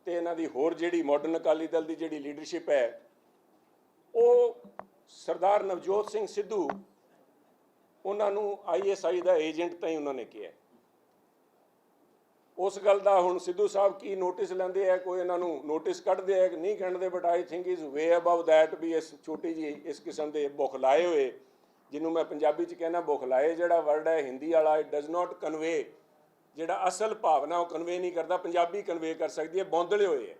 A: ਤੇ ਇਹਨਾਂ ਦੀ ਹੋਰ ਜਿਹੜੀ ਮਾਡਰਨ ਅਕਾਲੀ ਦਲ ਦੀ ਜਿਹੜੀ ਲੀਡਰਸ਼ਿਪ ਹੈ ਉਹ ਸਰਦਾਰ ਨਵਜੋਤ ਸਿੰਘ ਸਿੱਧੂ ਉਹਨਾਂ ਨੂੰ ISI ਦਾ ਏਜੰਟ ਤਾਂ ਹੀ ਉਹਨਾਂ ਨੇ ਕਿਹਾ। ਉਸ ਗੱਲ ਦਾ ਹੁਣ ਸਿੱਧੂ ਸਾਹਿਬ ਕੀ ਨੋਟਿਸ ਲੈਂਦੇ ਆ, ਕੋਈ ਇਹਨਾਂ ਨੂੰ ਨੋਟਿਸ ਕੱਢਦੇ ਆ ਕਿ ਨਹੀਂ ਕੱਢਦੇ, but I think is way above that ਵੀ ਇਸ ਛੋਟੀ ਜੀ ਇਸ ਕਿਸਮ ਦੇ ਬੁਖਲਾਏ ਹੋਏ, ਜਿਹਨੂੰ ਮੈਂ ਪੰਜਾਬੀ 'ਚ ਕਹਿੰਦਾ ਬੁਖਲਾਏ ਜਿਹੜਾ ਵਰਡ ਹੈ ਹਿੰਦੀ ਵਾਲਾ ਇਟ ਡਜ਼ ਨਾਟ ਕਨਵੇ, ਜਿਹੜਾ ਅਸਲ ਭਾਵਨਾ ਉਹ ਕਨਵੇ ਨਹੀਂ ਕਰਦਾ, ਪੰਜਾਬੀ ਕਨਵੇ ਕਰ ਸਕਦੀ ਹੈ। ਬੌਂਦਲੇ ਹੋਏ ਹੈ,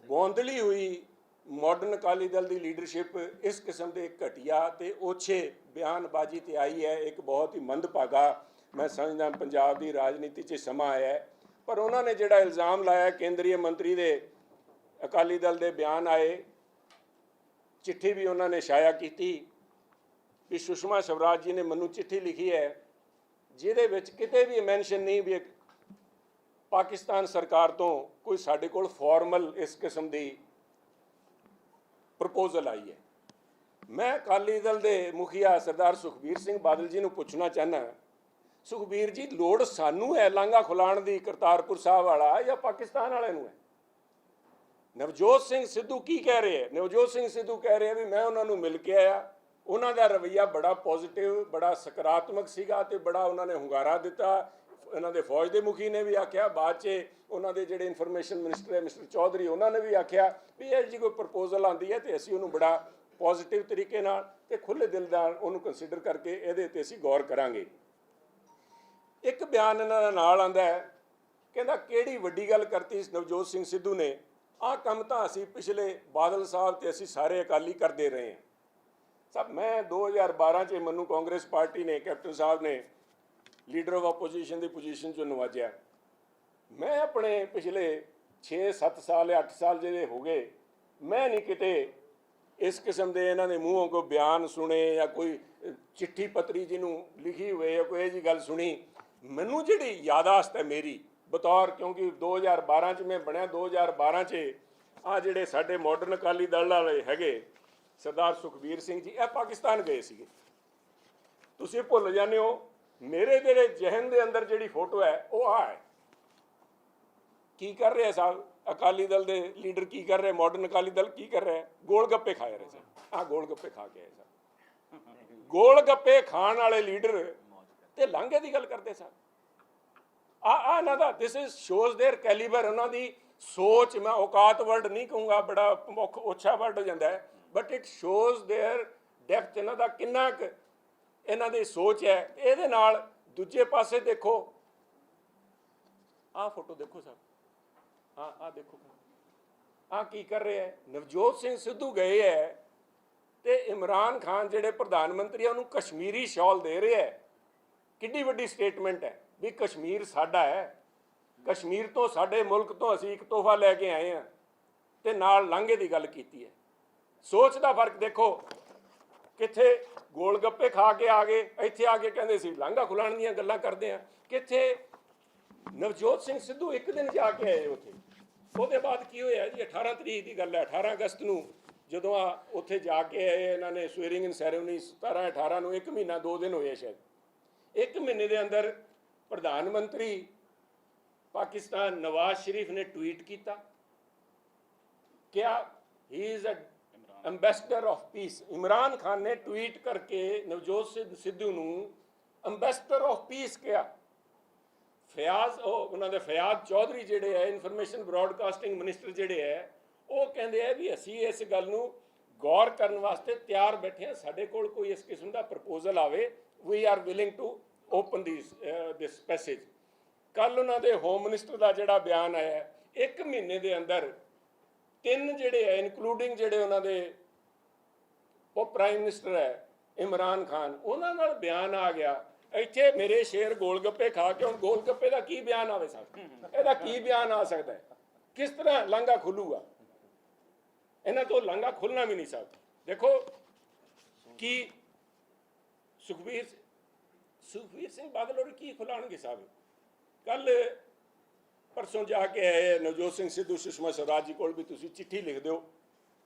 A: ਬੌਂਦਲੀ ਹੋਈ ਮਾਡਰਨ ਅਕਾਲੀ ਦਲ ਦੀ ਲੀਡਰਸ਼ਿਪ ਇਸ ਕਿਸਮ ਦੇ ਘਟੀਆ ਤੇ ਓਛੇ ਬਿਆਨਬਾਜ਼ੀ 'ਤੇ ਆਈ ਹੈ। ਇੱਕ ਬਹੁਤ ਹੀ ਮੰਦਭਾਗਾ ਮੈਂ ਸਮਝਦਾ ਪੰਜਾਬ ਦੀ ਰਾਜਨੀਤੀ 'ਚ ਸਮਾਂ ਆਇਆ ਹੈ। ਪਰ ਉਹਨਾਂ ਨੇ ਜਿਹੜਾ ਇਲਜ਼ਾਮ ਲਾਇਆ ਕੇਂਦਰੀ ਮੰਤਰੀ ਦੇ ਅਕਾਲੀ ਦਲ ਦੇ ਬਿਆਨ ਆਏ, ਚਿੱਠੀ ਵੀ ਉਹਨਾਂ ਨੇ ਸ਼ਾਇਆ ਕੀਤੀ ਕਿ ਸੁਸ਼ਮਾ ਸਵਰਾਜ ਜੀ ਨੇ ਮੈਨੂੰ ਚਿੱਠੀ ਲਿਖੀ ਹੈ ਜਿਹਦੇ ਵਿੱਚ ਕਿਤੇ ਵੀ ਮੈਂਸ਼ਨ ਨਹੀਂ ਵੀ ਪਾਕਿਸਤਾਨ ਸਰਕਾਰ ਤੋਂ ਕੋਈ ਸਾਡੇ ਕੋਲ ਫਾਰਮਲ ਇਸ ਕਿਸਮ ਦੀ ਪ੍ਰਪੋਜ਼ਲ ਆਈ ਹੈ। ਮੈਂ ਅਕਾਲੀ ਦਲ ਦੇ ਮੁਖੀਆ ਸਰਦਾਰ ਸੁਖਬੀਰ ਸਿੰਘ ਬਾਦਲ ਜੀ ਨੂੰ ਪੁੱਛਣਾ ਚਾਹੁੰਦਾ, ਸੁਖਬੀਰ ਜੀ ਲੋੜ ਸਾਨੂੰ ਹੈ ਲਾਂਘਾ ਖੁਲਾਉਣ ਦੀ ਕਰਤਾਰਪੁਰ ਸਾਹਿਬ ਵਾਲਾ ਜਾਂ ਪਾਕਿਸਤਾਨ ਵਾਲਿਆਂ ਨੂੰ ਹੈ? ਨਵਜੋਤ ਸਿੰਘ ਸਿੱਧੂ ਕੀ ਕਹਿ ਰਹੇ ਹੈ? ਨਵਜੋਤ ਸਿੰਘ ਸਿੱਧੂ ਕਹਿ ਰਹੇ ਵੀ ਮੈਂ ਉਹਨਾਂ ਨੂੰ ਮਿਲ ਕੇ ਆਇਆ, ਉਹਨਾਂ ਦਾ ਰਵੱਈਆ ਬੜਾ ਪੋਜ਼ਿਟਿਵ ਬੜਾ ਸਕਾਰਾਤਮਕ ਸੀਗਾ ਤੇ ਬੜਾ ਉਹਨਾਂ ਨੇ ਹੁੰਗਾਰਾ ਦਿੱਤਾ ਇਹਨਾਂ ਦੇ ਫੌਜ ਦੇ ਮੁਖੀ ਨੇ ਵੀ ਆਖਿਆ, ਬਾਅਦ 'ਚ ਉਹਨਾਂ ਦੇ ਜਿਹੜੇ ਇਨਫੋਰਮੇਸ਼ਨ ਮਿਨਿਸਟਰ ਹੈ ਮਿਸਟਰ ਚੌਧਰੀ, ਉਹਨਾਂ ਨੇ ਵੀ ਆਖਿਆ ਵੀ ਇਹ ਜੀ ਕੋਈ ਪ੍ਰਪੋਜ਼ਲ ਆਉਂਦੀ ਹੈ ਤੇ ਅਸੀਂ ਉਹਨੂੰ ਬੜਾ ਪੋਜ਼ਿਟਿਵ ਤਰੀਕੇ ਨਾਲ ਤੇ ਖੁੱਲ੍ਹੇ ਦਿਲ ਨਾਲ ਉਹਨੂੰ ਕੰਸੀਡਰ ਕਰਕੇ ਇਹਦੇ 'ਤੇ ਅਸੀਂ ਗੌਰ ਕਰਾਂਗੇ। ਇੱਕ ਬਿਆਨ ਇਹਨਾਂ ਦਾ ਨਾਲ ਆਉਂਦਾ ਹੈ, ਕਹਿੰਦਾ ਕਿਹੜੀ ਵੱਡੀ ਗੱਲ ਕਰਤੀ ਨਵਜੋਤ ਸਿੰਘ ਸਿੱਧੂ ਨੇ, ਆਹ ਕੰਮ ਤਾਂ ਅਸੀਂ ਪਿਛਲੇ ਬਾਦਲ ਸਾਹਿਬ ਤੇ ਅਸੀਂ ਸਾਰੇ ਅਕਾਲੀ ਕਰਦੇ ਰਹੇ ਹਾਂ। ਸਭ ਮੈਂ 2012 'ਚ ਮੈਨੂੰ ਕਾਂਗਰਸ ਪਾਰਟੀ ਨੇ, ਕੈਪਟਨ ਸਾਹਿਬ ਨੇ leader of opposition the position 'ਚੋਂ ਨਵਾਜਿਆ। ਮੈਂ ਆਪਣੇ ਪਿਛਲੇ 6-7 ਸਾਲ ਜਾਂ 8 ਸਾਲ ਜਿਹੜੇ ਹੋ ਗਏ, ਮੈਂ ਨਹੀਂ ਕਿਤੇ ਇਸ ਕਿਸਮ ਦੇ ਇਹਨਾਂ ਦੇ ਮੂੰਹੋਂ ਕੋਈ ਬਿਆਨ ਸੁਣੇ ਜਾਂ ਕੋਈ ਚਿੱਠੀ ਪੱਤਰੀ ਜਿਹਨੂੰ ਲਿਖੀ ਹੋਏ ਜਾਂ ਕੋਈ ਇਹ ਜਿਹੀ ਗੱਲ ਸੁਣੀ। ਮੈਨੂੰ ਜਿਹੜੀ ਯਾਦਾਸ਼ਤ ਹੈ ਮੇਰੀ ਬਤੌਰ, ਕਿਉਂਕਿ 2012 'ਚ ਮੈਂ ਬਣਿਆ, 2012 'ਚ ਆਹ ਜਿਹੜੇ ਸਾਡੇ ਮਾਡਰਨ ਅਕਾਲੀ ਦਲ ਵਾਲੇ ਹੈਗੇ ਸਰਦਾਰ ਸੁਖਬੀਰ ਸਿੰਘ ਜੀ, ਇਹ ਪਾਕਿਸਤਾਨ ਗਏ ਸੀਗੇ। ਤੁਸੀਂ ਭੁੱਲ ਜਾਂਦੇ ਹੋ, ਮੇਰੇ ਜਿਹੜੇ ਜ਼ਿਹਨ ਦੇ ਅੰਦਰ ਜਿਹੜੀ ਫੋਟੋ ਹੈ ਉਹ ਆਹ ਹੈ। ਕੀ ਕਰ ਰਹੇ ਸਾਹਿਬ ਅਕਾਲੀ ਦਲ ਦੇ ਲੀਡਰ, ਕੀ ਕਰ ਰਹੇ ਮਾਡਰਨ ਅਕਾਲੀ ਦਲ, ਕੀ ਕਰ ਰਿਹਾ? ਗੋਲ ਗੱਪੇ ਖਾ ਰਹੇ ਸਨ। ਆਹ ਗੋਲ ਗੱਪੇ ਖਾ ਕੇ ਆਏ ਸਨ। ਗੋਲ ਗੱਪੇ ਖਾਣ ਵਾਲੇ ਲੀਡਰ ਤੇ ਲਾਂਘੇ ਦੀ ਗੱਲ ਕਰਦੇ ਸਨ। ਆ ਇਹਨਾਂ ਦਾ this is shows their calibre, ਉਹਨਾਂ ਦੀ ਸੋਚ। ਮੈਂ ਔਕਾਤ ਵਰਡ ਨਹੀਂ ਕਹੂੰਗਾ, ਬੜਾ ਉੱਚਾ ਵਰਡ ਹੋ ਜਾਂਦਾ ਹੈ, but it shows their depth. ਇਹਨਾਂ ਦਾ ਕਿੰਨਾ ਕੁ ਇਹਨਾਂ ਦੀ ਸੋਚ ਹੈ। ਇਹਦੇ ਨਾਲ ਦੂਜੇ ਪਾਸੇ ਦੇਖੋ, ਆਹ ਫੋਟੋ ਦੇਖੋ ਸਾਹਿਬ, ਆਹ ਦੇਖੋ ਆਹ ਕੀ ਕਰ ਰਿਹਾ ਹੈ। ਨਵਜੋਤ ਸਿੰਘ ਸਿੱਧੂ ਗਏ ਹੈ ਤੇ ਇਮਰਾਨ ਖਾਨ ਜਿਹੜੇ ਪ੍ਰਧਾਨ ਮੰਤਰੀ ਆ ਉਹਨੂੰ ਕਸ਼ਮੀਰੀ ਸ਼ਾਲ ਦੇ ਰਿਹਾ ਹੈ। ਕਿੰਨੀ ਵੱਡੀ ਸਟੇਟਮੈਂਟ ਹੈ ਵੀ ਕਸ਼ਮੀਰ ਸਾਡਾ ਹੈ, ਕਸ਼ਮੀਰ ਤੋਂ, ਸਾਡੇ ਮੁਲਕ ਤੋਂ ਅਸੀਂ ਇੱਕ ਤੋਹਫਾ ਲੈ ਕੇ ਆਏ ਹਾਂ, ਤੇ ਨਾਲ ਲਾਂਘੇ ਦੀ ਗੱਲ ਕੀਤੀ ਹੈ। ਸੋਚ ਦਾ ਫਰਕ ਦੇਖੋ, ਕਿੱਥੇ ਗੋਲ ਗੱਪੇ ਖਾ ਕੇ ਆ ਗਏ, ਇੱਥੇ ਆ ਕੇ ਕਹਿੰਦੇ ਸੀ ਲਾਂਘਾ ਖੁਲਾਉਣ ਦੀਆਂ ਗੱਲਾਂ ਕਰਦੇ ਆ। ਕਿੱਥੇ ਨਵਜੋਤ ਸਿੰਘ ਸਿੱਧੂ ਇੱਕ ਦਿਨ ਜਾ ਕੇ ਆਏ ਉੱਥੇ, ਉਹਦੇ ਬਾਅਦ ਕੀ ਹੋਇਆ ਜੀ? 18 ਤਰੀਕ ਦੀ ਗੱਲ ਹੈ, 18 ਅਗਸਤ ਨੂੰ ਜਦੋਂ ਉੱਥੇ ਜਾ ਕੇ ਆਏ ਇਹਨਾਂ ਨੇ ਸਵੇਰਿੰਗ ਇਨ ਸੈਰੇਮਨੀ, 17-18 ਨੂੰ, 1 ਮਹੀਨਾ 2 ਦਿਨ ਹੋਏ ਸ਼ਾਇਦ। 1 ਮਹੀਨੇ ਦੇ ਅੰਦਰ ਪ੍ਰਧਾਨ ਮੰਤਰੀ ਪਾਕਿਸਤਾਨ ਨਵਾਜ਼ ਸ਼ਰੀਫ ਨੇ ਟਵੀਟ ਕੀਤਾ, ਕਿਹਾ he is a ambassador of peace. Imran Khan ਨੇ ਟਵੀਟ ਕਰਕੇ ਨਵਜੋਤ ਸਿੱਧੂ ਨੂੰ ਐਂਬੈਸਡਰ ਆਫ ਪੀਸ ਕਿਹਾ। ਫਿਆਜ਼, ਉਹਨਾਂ ਦੇ ਫਿਆਜ਼ ਚੌਧਰੀ ਜਿਹੜੇ ਹੈ ਇਨਫੋਰਮੇਸ਼ਨ ਬ੍ਰੌਡਕਾਸਟਿੰਗ ਮਿਨਿਸਟਰ ਜਿਹੜੇ ਹੈ, ਉਹ ਕਹਿੰਦੇ ਆ ਵੀ ਅਸੀਂ ਇਸ ਗੱਲ ਨੂੰ ਗੌਰ ਕਰਨ ਵਾਸਤੇ ਤਿਆਰ ਬੈਠੇ ਹਾਂ, ਸਾਡੇ ਕੋਲ ਕੋਈ ਇਸ ਕਿਸਮ ਦਾ ਪ੍ਰਪੋਜ਼ਲ ਆਵੇ, we are willing to open this passage. ਕੱਲ ਉਹਨਾਂ ਦੇ ਹੋਮ ਮਿਨਿਸਟਰ ਦਾ ਜਿਹੜਾ ਬਿਆਨ ਆਇਆ, 1 ਮਹੀਨੇ ਦੇ ਅੰਦਰ 3 ਜਿਹੜੇ ਹੈ, ਇਨਕਲੂਡਿੰਗ ਜਿਹੜੇ ਉਹਨਾਂ ਦੇ ਉਹ ਪ੍ਰਾਈਮ ਮਿਨਿਸਟਰ ਹੈ ਇਮਰਾਨ ਖਾਨ, ਉਹਨਾਂ ਨਾਲ ਬਿਆਨ ਆ ਗਿਆ। ਇੱਥੇ ਮੇਰੇ ਸ਼ੇਰ ਗੋਲ ਗੱਪੇ ਖਾ ਕੇ, ਹੁਣ ਗੋਲ ਗੱਪੇ ਦਾ ਕੀ ਬਿਆਨ ਆਵੇ ਸਾਹਿਬ? ਇਹਦਾ ਕੀ ਬਿਆਨ ਆ ਸਕਦਾ ਹੈ? ਕਿਸ ਤਰ੍ਹਾਂ ਲਾਂਘਾ ਖੁੱਲੂਗਾ? ਇਹਨਾਂ ਤੋਂ ਲਾਂਘਾ ਖੁੱਲਣਾ ਵੀ ਨਹੀਂ ਸਕਦਾ। ਦੇਖੋ ਕੀ ਸੁਖਬੀਰ ਸਿੰਘ ਬਾਦਲ ਹੋਰ ਕੀ ਖੁਲਾਣਗੇ ਸਾਹਿਬ? ਕੱਲ ਪਰਸੋਂ ਜਾ ਕੇ ਆਏ ਨਵਜੋਤ ਸਿੰਘ ਸਿੱਧੂ ਸੁਸ਼ਮਾ ਸਵਰਾਜ ਜੀ ਕੋਲ ਵੀ ਤੁਸੀਂ ਚਿੱਠੀ ਲਿਖ ਦਿਓ,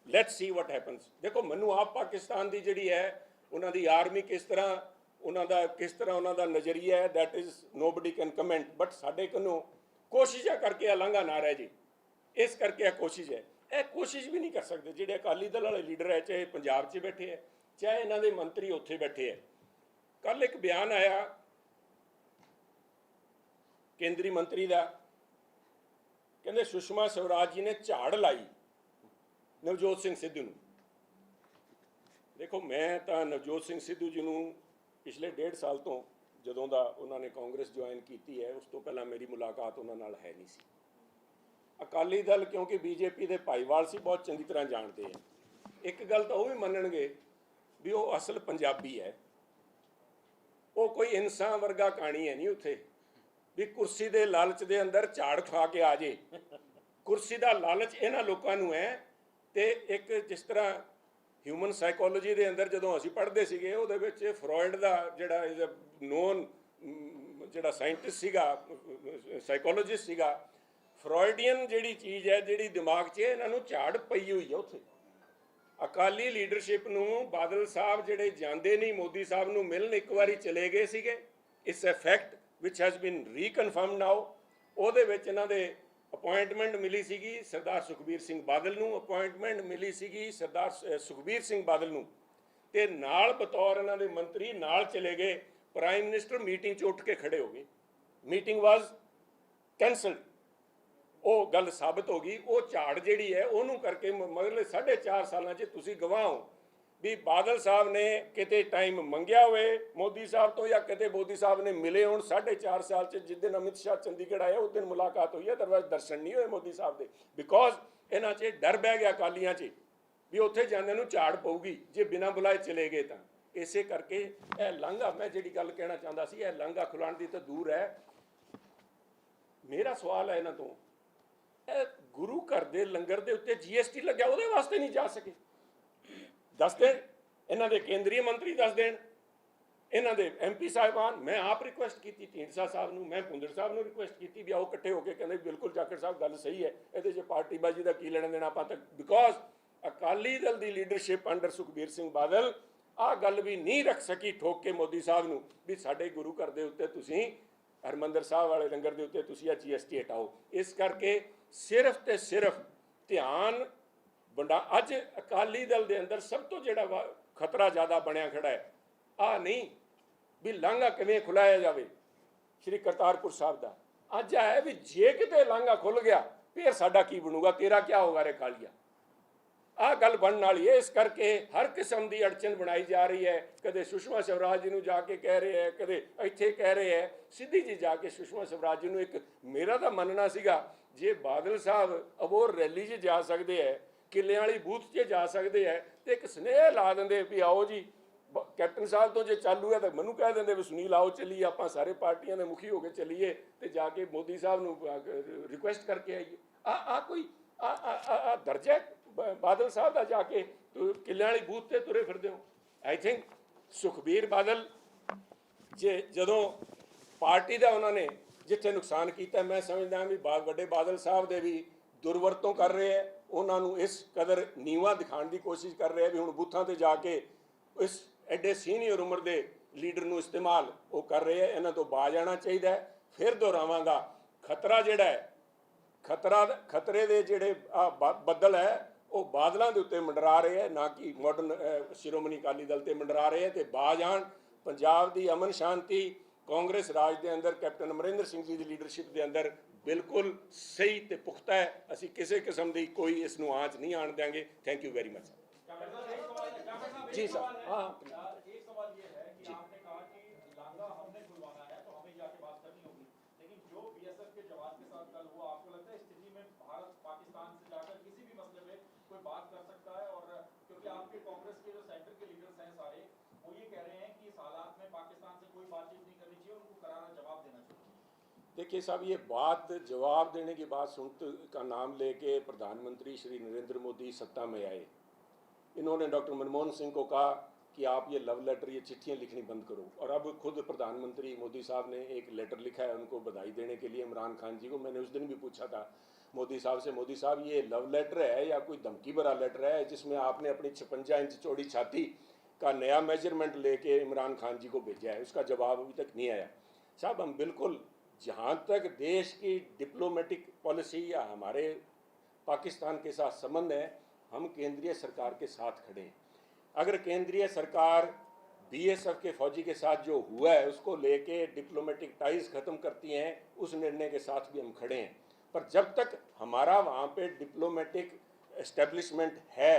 A: ਲੈਟਸ ਸੀ ਵਾਟ ਹੈਪਨਸ। ਦੇਖੋ ਮੈਨੂੰ ਆਪ ਪਾਕਿਸਤਾਨ ਦੀ ਜਿਹੜੀ ਹੈ ਉਹਨਾਂ ਦੀ ਆਰਮੀ ਕਿਸ ਤਰ੍ਹਾਂ ਉਹਨਾਂ ਦਾ ਨਜ਼ਰੀਆ ਹੈ, that is nobody can comment, but ਸਾਡੇ ਕੋਲੋਂ ਕੋਸ਼ਿਸ਼ਾਂ ਕਰਕੇ ਲਾਂਘਾ ਨਾ ਰਹਿ ਜੇ, ਇਸ ਕਰਕੇ ਇਹ ਕੋਸ਼ਿਸ਼ ਹੈ। ਇਹ ਕੋਸ਼ਿਸ਼ ਵੀ ਨਹੀਂ ਕਰ ਸਕਦੇ ਜਿਹੜੇ ਅਕਾਲੀ ਦਲ ਵਾਲੇ ਲੀਡਰ ਹੈ, ਚਾਹੇ ਪੰਜਾਬ 'ਚ ਬੈਠੇ ਹੈ, ਚਾਹੇ ਇਹਨਾਂ ਦੇ ਮੰਤਰੀ ਉੱਥੇ ਬੈਠੇ ਹੈ। ਕੱਲ ਇੱਕ ਬਿਆਨ ਆਇਆ ਕੇਂਦਰੀ ਮੰਤਰੀ ਦਾ, ਕਹਿੰਦੇ ਸੁਸ਼ਮਾ ਸਵਰਾਜ ਜੀ ਨੇ ਝਾੜ ਲਾਈ ਨਵਜੋਤ ਸਿੰਘ ਸਿੱਧੂ ਨੂੰ। ਦੇਖੋ ਮੈਂ ਤਾਂ ਨਵਜੋਤ ਸਿੰਘ ਸਿੱਧੂ ਜੀ ਨੂੰ ਪਿਛਲੇ 1.5 ਸਾਲ ਤੋਂ, ਜਦੋਂ ਦਾ ਉਹਨਾਂ ਨੇ ਕਾਂਗਰਸ ਜੁਆਇਨ ਕੀਤੀ ਹੈ, ਉਸ ਤੋਂ ਪਹਿਲਾਂ ਮੇਰੀ ਮੁਲਾਕਾਤ ਉਹਨਾਂ ਨਾਲ ਹੈ ਨਹੀਂ ਸੀ। ਅਕਾਲੀ ਦਲ ਕਿਉਂਕਿ ਬੀਜੇਪੀ ਦੇ ਭਾਈਵਾਲ ਸੀ, ਬਹੁਤ ਚੰਗੀ ਤਰ੍ਹਾਂ ਜਾਣਦੇ ਹੈ। ਇੱਕ ਗੱਲ ਤਾਂ ਉਹ ਵੀ ਮੰਨਣਗੇ ਵੀ ਉਹ ਅਸਲ ਪੰਜਾਬੀ ਹੈ, ਉਹ ਕੋਈ ਇਨਸਾਨ ਵਰਗਾ ਕਹਾਣੀ ਹੈ ਨਹੀਂ ਉੱਥੇ ਵੀ ਕੁਰਸੀ ਦੇ ਲਾਲਚ ਦੇ ਅੰਦਰ ਝਾੜ ਖਾ ਕੇ ਆ ਜੇ। ਕੁਰਸੀ ਦਾ ਲਾਲਚ ਇਹਨਾਂ ਲੋਕਾਂ ਨੂੰ ਹੈ। ਤੇ ਇੱਕ ਜਿਸ ਤਰ੍ਹਾਂ ਹਿਊਮਨ ਸਾਈਕੋਲੋਜੀ ਦੇ ਅੰਦਰ ਜਦੋਂ ਅਸੀਂ ਪੜ੍ਹਦੇ ਸੀਗੇ, ਉਹਦੇ ਵਿੱਚ ਫਰੋਇਡ ਦਾ ਜਿਹੜਾ ਇਜ਼ ਅ ਨੋਨ ਜਿਹੜਾ ਸਾਇੰਟਿਸਟ ਸੀਗਾ, ਸਾਈਕੋਲੋਜਿਸਟ ਸੀਗਾ, ਫਰੋਇਡੀਅਨ ਜਿਹੜੀ ਚੀਜ਼ ਹੈ ਜਿਹੜੀ ਦਿਮਾਗ 'ਚ ਇਹਨਾਂ ਨੂੰ ਝਾੜ ਪਈ ਹੋਈ ਹੈ ਉੱਥੇ। ਅਕਾਲੀ ਲੀਡਰਸ਼ਿਪ ਨੂੰ ਬਾਦਲ ਸਾਹਿਬ ਜਿਹੜੇ ਜਾਂਦੇ ਨਹੀਂ ਮੋਦੀ ਸਾਹਿਬ ਨੂੰ ਮਿਲਣ, ਇੱਕ ਵਾਰੀ ਚਲੇ ਗਏ ਸੀਗੇ, it's a fact which has been reconfirmed now. ਉਹਦੇ ਵਿੱਚ ਇਹਨਾਂ ਦੇ ਅਪੁਆਇੰਟਮੈਂਟ ਮਿਲੀ ਸੀਗੀ ਸਰਦਾਰ ਸੁਖਬੀਰ ਸਿੰਘ ਬਾਦਲ ਨੂੰ, ਅਪੁਆਇੰਟਮੈਂਟ ਮਿਲੀ ਸੀਗੀ ਸਰਦਾਰ ਸੁਖਬੀਰ ਸਿੰਘ ਬਾਦਲ ਨੂੰ, ਤੇ ਨਾਲ ਬਤੌਰ ਇਹਨਾਂ ਦੇ ਮੰਤਰੀ ਨਾਲ ਚਲੇ ਗਏ। ਪ੍ਰਾਈਮ ਮਿਨਿਸਟਰ ਮੀਟਿੰਗ 'ਚ ਉੱਠ ਕੇ ਖੜੇ ਹੋ ਗਏ। ਮੀਟਿੰਗ ਵਾਜ਼ ਕੈਂਸਲਡ। ਉਹ ਗੱਲ ਸਾਬਤ ਹੋ ਗਈ। ਉਹ ਝਾੜ ਜਿਹੜੀ ਹੈ ਉਹਨੂੰ ਕਰਕੇ ਮਗਰਲੇ 4.5 ਸਾਲਾਂ 'ਚ ਤੁਸੀਂ ਗਵਾਹ ਹੋ ਵੀ ਬਾਦਲ ਸਾਹਿਬ ਨੇ ਕਿਤੇ ਟਾਈਮ ਮੰਗਿਆ ਹੋਵੇ ਮੋਦੀ ਸਾਹਿਬ ਤੋਂ ਜਾਂ ਕਿਤੇ ਮੋਦੀ ਸਾਹਿਬ ਨੇ ਮਿਲੇ ਹੋਣ। 4.5 ਸਾਲ 'ਚ ਜਿਸ ਦਿਨ ਅਮਿਤ ਸ਼ਾਹ ਚੰਡੀਗੜ੍ਹ ਆਇਆ ਉਸ ਦਿਨ ਮੁਲਾਕਾਤ ਹੋਈ ਹੈ, ਅਦਰਵਾਈਜ਼ ਦਰਸ਼ਨ ਨਹੀਂ ਹੋਏ ਮੋਦੀ ਸਾਹਿਬ ਦੇ। ਬਿਕੋਜ਼ ਇਹਨਾਂ 'ਚ ਡਰ ਬਹਿ ਗਿਆ ਅਕਾਲੀਆਂ 'ਚ ਵੀ ਉੱਥੇ ਜਾਂਦੇ ਨੂੰ ਝਾੜ ਪਊਗੀ ਜੇ ਬਿਨਾਂ ਬੁਲਾਏ ਚਲੇ ਗਏ ਤਾਂ। ਇਸੇ ਕਰਕੇ ਇਹ ਲਾਂਘਾ, ਮੈਂ ਜਿਹੜੀ ਗੱਲ ਕਹਿਣਾ ਚਾਹੁੰਦਾ ਸੀ, ਇਹ ਲਾਂਘਾ ਖੁਲਾਉਣ ਦੀ ਤਾਂ ਦੂਰ ਹੈ। ਮੇਰਾ ਸਵਾਲ ਹੈ ਇਹਨਾਂ ਤੋਂ, ਇਹ ਗੁਰੂ ਘਰ ਦੇ ਲੰਗਰ ਦੇ ਉੱਤੇ GST ਲੱਗਿਆ, ਉਹਦੇ ਵਾਸਤੇ ਨਹੀਂ ਜਾ ਸਕੇ? ਦੱਸ ਦੇਣ, ਇਹਨਾਂ ਦੇ ਕੇਂਦਰੀ ਮੰਤਰੀ ਦੱਸ ਦੇਣ, ਇਹਨਾਂ ਦੇ MP ਸਾਹਿਬਾਨ। ਮੈਂ ਆਪ ਰਿਕੁਐਸਟ ਕੀਤੀ ਢੀਂਡਸਾ ਸਾਹਿਬ ਨੂੰ, ਮੈਂ ਭੁੰਦੜ ਸਾਹਿਬ ਨੂੰ ਰਿਕੁਐਸਟ ਕੀਤੀ ਵੀ ਆਓ ਇਕੱਠੇ ਹੋ ਕੇ। ਕਹਿੰਦੇ ਬਿਲਕੁਲ ਜਾਖੜ ਸਾਹਿਬ ਗੱਲ ਸਹੀ ਹੈ, ਇਹਦੇ 'ਚ ਪਾਰਟੀਬਾਜ਼ੀ ਦਾ ਕੀ ਲੈਣਾ ਦੇਣਾ ਆਪਾਂ ਤੱਕ। Because Akali Dal the leadership under Sukhbir Singh Badal ਆਹ ਗੱਲ ਵੀ ਨਹੀਂ ਰੱਖ ਸਕੀ ਠੋਕ ਕੇ ਮੋਦੀ ਸਾਹਿਬ ਨੂੰ ਵੀ ਸਾਡੇ ਗੁਰੂ ਘਰ ਦੇ ਉੱਤੇ ਤੁਸੀਂ, ਹਰਮੰਦਰ ਸਾਹਿਬ ਵਾਲੇ ਲੰਗਰ ਦੇ ਉੱਤੇ ਤੁਸੀਂ ਆ GST ਹਟਾਓ। ਇਸ ਕਰਕੇ ਸਿਰਫ ਤੇ ਸਿਰਫ ਧਿਆਨ ਅੱਜ ਅਕਾਲੀ ਦਲ ਦੇ ਅੰਦਰ ਸਭ ਤੋਂ ਜਿਹੜਾ ਖਤਰਾ ਜ਼ਿਆਦਾ ਬਣਿਆ ਖੜਾ ਹੈ, ਆਹ ਨਹੀਂ ਵੀ ਲਾਂਘਾ ਕਿਵੇਂ ਖੁਲਾਇਆ ਜਾਵੇ ਸ਼੍ਰੀ ਕਰਤਾਰਪੁਰ ਸਾਹਿਬ ਦਾ। ਅੱਜ ਆਇਆ ਵੀ ਜੇ ਕਿਤੇ ਲਾਂਘਾ ਖੁੱਲ ਗਿਆ ਫਿਰ ਸਾਡਾ ਕੀ ਬਣੂਗਾ, ਤੇਰਾ ਕੀ ਹੋਗਾ ਰੇ ਕਾਲੀਆ। ਆਹ ਗੱਲ ਬਣਨ ਵਾਲੀ ਹੈ। ਇਸ ਕਰਕੇ ਹਰ ਕਿਸਮ ਦੀ ਅੜਚਨ ਬਣਾਈ ਜਾ ਰਹੀ ਹੈ। ਕਦੇ ਸੁਸ਼ਮਾ ਸਵਰਾਜ ਜੀ ਨੂੰ ਜਾ ਕੇ ਕਹਿ ਰਹੇ ਹੈ, ਕਦੇ ਇੱਥੇ ਕਹਿ ਰਹੇ ਹੈ, ਸਿੱਧੀ ਜੀ ਜਾ ਕੇ ਸੁਸ਼ਮਾ ਸਵਰਾਜ ਜੀ ਨੂੰ। ਇੱਕ ਮੇਰਾ ਤਾਂ ਮੰਨਣਾ ਸੀਗਾ ਜੇ ਬਾਦਲ ਸਾਹਿਬ ਅਬੋਰ ਰੈਲੀ 'ਚ ਜਾ ਸਕਦੇ ਹੈ, ਕਿੱਲਿਆਂ ਵਾਲੀ ਬੂਥ 'ਚ ਜਾ ਸਕਦੇ ਹੈ, ਤੇ ਇੱਕ ਸੁਨੇਹਾ ਲਾ ਦਿੰਦੇ ਵੀ ਆਓ ਜੀ ਕੈਪਟਨ ਸਾਹਿਬ ਤੋਂ ਜੇ ਚਾਲੂ ਹੈ ਤਾਂ ਮੈਨੂੰ ਕਹਿ ਦਿੰਦੇ ਵੀ ਸੁਨੀਲ ਆਓ ਚੱਲੀਏ, ਆਪਾਂ ਸਾਰੇ ਪਾਰਟੀਆਂ ਦੇ ਮੁਖੀ ਹੋ ਕੇ ਚੱਲੀਏ ਤੇ ਜਾ ਕੇ ਮੋਦੀ ਸਾਹਿਬ ਨੂੰ ਰਿਕੁਐਸਟ ਕਰਕੇ ਆਈਏ। ਆ ਕੋਈ ਦਰਜਾ ਬਾਦਲ ਸਾਹਿਬ ਦਾ ਜਾ ਕੇ ਕਿੱਲਿਆਂ ਵਾਲੀ ਬੂਥ ਤੇ ਤੁਰੇ ਫਿਰਦੇ ਹੋ। ਆਈ ਥਿੰਕ ਸੁਖਬੀਰ ਬਾਦਲ ਜਦੋਂ ਪਾਰਟੀ ਦਾ ਉਹਨਾਂ ਨੇ ਜਿੱਥੇ ਨੁਕਸਾਨ ਕੀਤਾ, ਮੈਂ ਸਮਝਦਾ ਵੀ ਵੱਡੇ ਬਾਦਲ ਸਾਹਿਬ ਦੇ ਵੀ ਦੁਰਵਰਤੋਂ ਕਰ ਰਹੇ ਹੈ। ਉਹਨਾਂ ਨੂੰ ਇਸ ਕਦਰ ਨੀਵਾਂ ਦਿਖਾਉਣ ਦੀ ਕੋਸ਼ਿਸ਼ ਕਰ ਰਹੇ ਵੀ ਹੁਣ ਬੂਥਾਂ ਤੇ ਜਾ ਕੇ ਇਸ ਐਡੇ ਸੀਨੀਅਰ ਉਮਰ ਦੇ ਲੀਡਰ ਨੂੰ ਇਸਤੇਮਾਲ ਉਹ ਕਰ ਰਹੇ ਹੈ। ਇਹਨਾਂ ਤੋਂ ਬਾਜ਼ ਆਉਣਾ ਚਾਹੀਦਾ ਹੈ। ਫਿਰ ਦੁਹਰਾਵਾਂਗਾ, ਖਤਰਾ ਜਿਹੜਾ ਹੈ, ਖਤਰੇ ਦੇ ਜਿਹੜੇ ਬੱਦਲ ਹੈ ਉਹ ਬਾਦਲਾਂ ਦੇ ਉੱਤੇ ਮੰਡਰਾ ਰਹੇ ਹੈ, ਨਾ ਕਿ ਮਾਡਰਨ ਸ਼੍ਰੋਮਣੀ ਅਕਾਲੀ ਦਲ ਤੇ ਮੰਡਰਾ ਰਹੇ ਹੈ। ਤੇ ਬਾਜ਼ ਆਉਣ, ਪੰਜਾਬ ਦੀ ਅਮਨ ਸ਼ਾਂਤੀ ਕਾਂਗਰਸ ਰਾਜ ਦੇ ਅੰਦਰ ਕੈਪਟਨ ਅਮਰਿੰਦਰ ਸਿੰਘ ਜੀ ਦੀ ਲੀਡਰਸ਼ਿਪ ਦੇ ਅੰਦਰ ਬਿਲਕੁਲ ਸਹੀ ਤੇ ਪੁਖਤਾ ਹੈ। ਅਸੀਂ ਕਿਸੇ ਕਿਸਮ ਦੀ ਕੋਈ ਇਸ ਨੂੰ ਆਂਚ ਨਹੀਂ ਆਣ ਦੇंगे। Thank you very much. जी सर, हाँ
C: एक सवाल ये है कि आपने कहा कि लांघा हमने खुलवाना है तो हमें जाके बात करनी होगी, लेकिन जो BSF के जवान के साथ कल हुआ, आपको लगता है स्थिति में भारत पाकिस्तान से जाकर किसी भी मसले में कोई बात कर सकता है? और क्योंकि आपके कांग्रेस के जो सेंटर के लीडर्स हैं सारे, वो ये कह रहे हैं कि इस हालात में पाकिस्तान से कोई बातचीत नहीं करनी चाहिए, उनको करारा जवाब देना चाहिए।
A: देखिए साहब, ये बात जवाब देने की बात सुनते का नाम लेके प्रधानमंत्री श्री नरेंद्र मोदी सत्ता में आए। इन्होंने डॉक्टर मनमोहन सिंह को कहा कि आप ये लव लेटर, ये चिट्ठियाँ लिखनी बंद करो। और अब खुद प्रधानमंत्री मोदी साहब ने एक लेटर लिखा है उनको बधाई देने के लिए इमरान खान जी को। मैंने उस दिन भी पूछा था मोदी साहब से, मोदी साहब ये लव लेटर है या कोई धमकी भरा लेटर है जिसमें आपने अपनी 56 इंच चौड़ी छाती का नया मेजरमेंट लेके इमरान खान जी को भेजा है? उसका जवाब अभी तक नहीं आया। साहब हम बिल्कुल, जहाँ तक देश की डिप्लोमेटिक पॉलिसी या हमारे पाकिस्तान के साथ संबंध है, हम केंद्रीय सरकार के साथ खड़े हैं। अगर केंद्रीय सरकार BSF के फौजी के साथ जो हुआ है उसको लेके डिप्लोमेटिक टाइज ख़त्म करती हैं, उस निर्णय के साथ भी हम खड़े हैं। पर जब तक हमारा वहाँ पे डिप्लोमेटिक एस्टेब्लिशमेंट है,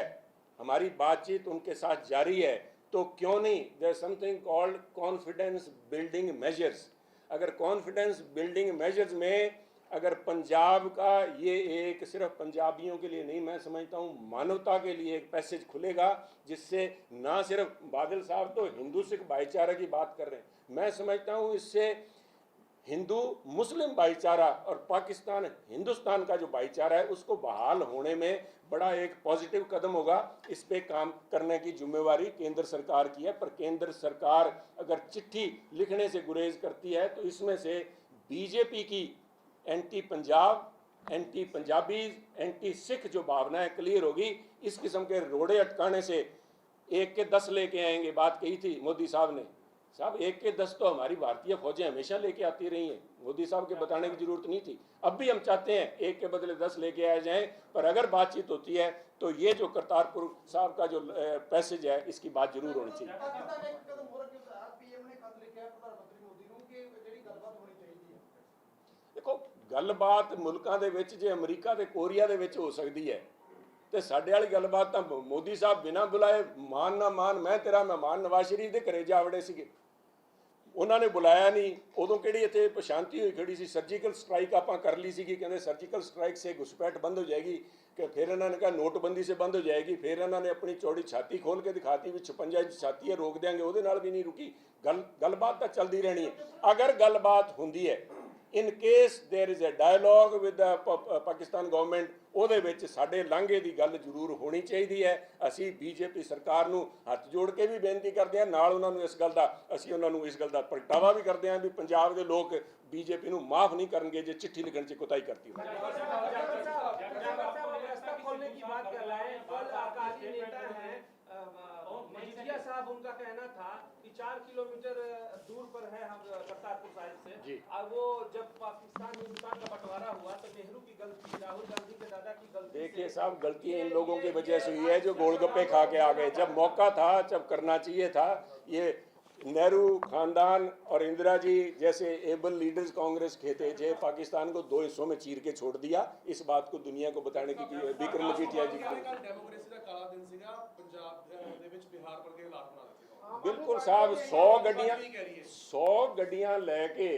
A: हमारी बातचीत उनके साथ जारी है, तो क्यों नहीं, there is something called confidence building measures. अगर कॉन्फिडेंस बिल्डिंग मेजर्स में अगर पंजाब का ये एक सिर्फ पंजाबियों के लिए नहीं, मैं समझता हूँ मानवता के लिए एक पैसेज खुलेगा, जिससे ना सिर्फ बादल साहब तो हिंदू सिख भाईचारे की बात कर रहे हैं, मैं समझता हूँ इससे हिंदू मुस्लिम भाईचारा और पाकिस्तान हिंदुस्तान का जो भाईचारा है उसको बहाल होने में बड़ा एक पॉजिटिव कदम होगा। इस पे काम करने की जिम्मेवारी केंद्र सरकार की है। पर केंद्र सरकार अगर चिट्ठी लिखने से गुरेज करती है तो इसमें से बीजेपी की anti Punjab, anti Punjabis, anti Sikh जो भावनाएं क्लियर होगी। इस किस्म के रोड़े अटकाने से 1 के 10 लेके आएंगे, बात कही थी मोदी साहब ने। साहब 1 के 10 तो हमारी भारतीय फौजें हमेशा लेके आती रही हैं, मोदी साहब के बताने की जरूरत नहीं थी। अब भी हम चाहते हैं 1 के बदले 10 लेके आए जाएं, पर अगर बातचीत होती है तो ये जो करतारपुर साहब का जो पैसेज है इसकी बात जरूर होनी चाहिए। ਗੱਲਬਾਤ ਮੁਲਕਾਂ ਦੇ ਵਿੱਚ ਜੇ ਅਮਰੀਕਾ ਤੇ ਕੋਰੀਆ ਦੇ ਵਿੱਚ ਹੋ ਸਕਦੀ ਹੈ ਤੇ ਸਾਡੇ ਵਾਲੀ ਗੱਲਬਾਤ ਤਾਂ ਮੋਦੀ ਸਾਹਿਬ ਬਿਨਾਂ ਬੁਲਾਏ ਮਾਨ ਨਾ ਮਾਨ ਮੈਂ ਤੇਰਾ ਮਹਿਮਾਨ ਨਵਾਜ਼ ਸ਼ਰੀਫ ਦੇ ਘਰੇ ਜਾ ਵੜੇ ਸੀਗੇ। ਉਹਨਾਂ ਨੇ ਬੁਲਾਇਆ ਨਹੀਂ। ਉਦੋਂ ਕਿਹੜੀ ਇੱਥੇ ਸ਼ਾਂਤੀ ਹੋਈ ਖੜੀ ਸੀ। ਸਰਜੀਕਲ ਸਟ੍ਰਾਈਕ ਆਪਾਂ ਕਰ ਲਈ ਸੀਗੀ, ਕਹਿੰਦੇ ਸਰਜੀਕਲ ਸਟ੍ਰਾਈਕ ਸੇ घुसपैठ बंद हो जाएगी कि फिर इन्होंने कहा नोटबंदी से बंद हो जाएगी। फिर इन्होंने अपनी चौड़ी छाती खोल के दिखाती भी 56 इंच छाती है रोक देंगे, ਉਹਦੇ ਨਾਲ भी नहीं रुकी। गलबात तो चलती रहनी है। अगर गलबात होंदी है in case there is a dialogue with the Pakistan government, ਉਹਦੇ ਵਿੱਚ ਸਾਡੇ ਲਾਂਘੇ ਦੀ ਗੱਲ ਜ਼ਰੂਰ ਹੋਣੀ ਚਾਹੀਦੀ ਹੈ। ਅਸੀਂ ਬੀਜੇਪੀ ਸਰਕਾਰ ਨੂੰ ਹੱਥ ਜੋੜ ਕੇ ਵੀ ਬੇਨਤੀ ਕਰਦੇ ਹਾਂ, ਨਾਲ ਉਹਨਾਂ ਨੂੰ ਇਸ ਗੱਲ ਦਾ ਅਸੀਂ ਉਹਨਾਂ ਨੂੰ ਇਸ ਗੱਲ ਦਾ ਪ੍ਰਗਟਾਵਾ ਵੀ ਕਰਦੇ ਹਾਂ ਵੀ ਪੰਜਾਬ ਦੇ ਲੋਕ बीजेपी ਨੂੰ ਮਾਫ ਨਹੀਂ ਕਰਨਗੇ ਜੇ चिट्ठी लिखने से कोताही करती है।
D: खोलने की बात कर रहे हैं, कल अकाली नेता हैं मजीठिया साहब, उनका कहना था कि 4 किलोमीटर दूर पर है हम करतारपुर साहिब से। और वो जब पाकिस्तान हिंदुस्तान का बंटवारा हुआ तो नेहरू की गलती, राहुल गांधी के दादा की गलती।
A: देखिए साहब, गलती इन लोगों की वजह से हुई है जो गोलगप्पे खा के आ गए। जब मौका था, जब करना चाहिए था, ये नेहरू खानदान और इंदिरा जी जैसे एबल लीडर्स कांग्रेस के थे पाकिस्तान को 2 हिस्सों में चीर के छोड़ दिया। इस बात को दुनिया को बताने की विक्रम मजीठिया जी
E: डेमोक्रेसी का काला दिन सीगा पंजाब ਦੇ ਵਿੱਚ ਬਿਹਾਰ ਵਰਗੇ ਹਾਲਾਤ ਬਣਾ ਦਿੱਤੇ।
A: बिल्कुल साहब, 100 ਗੱਡੀਆਂ ਲੈ ਕੇ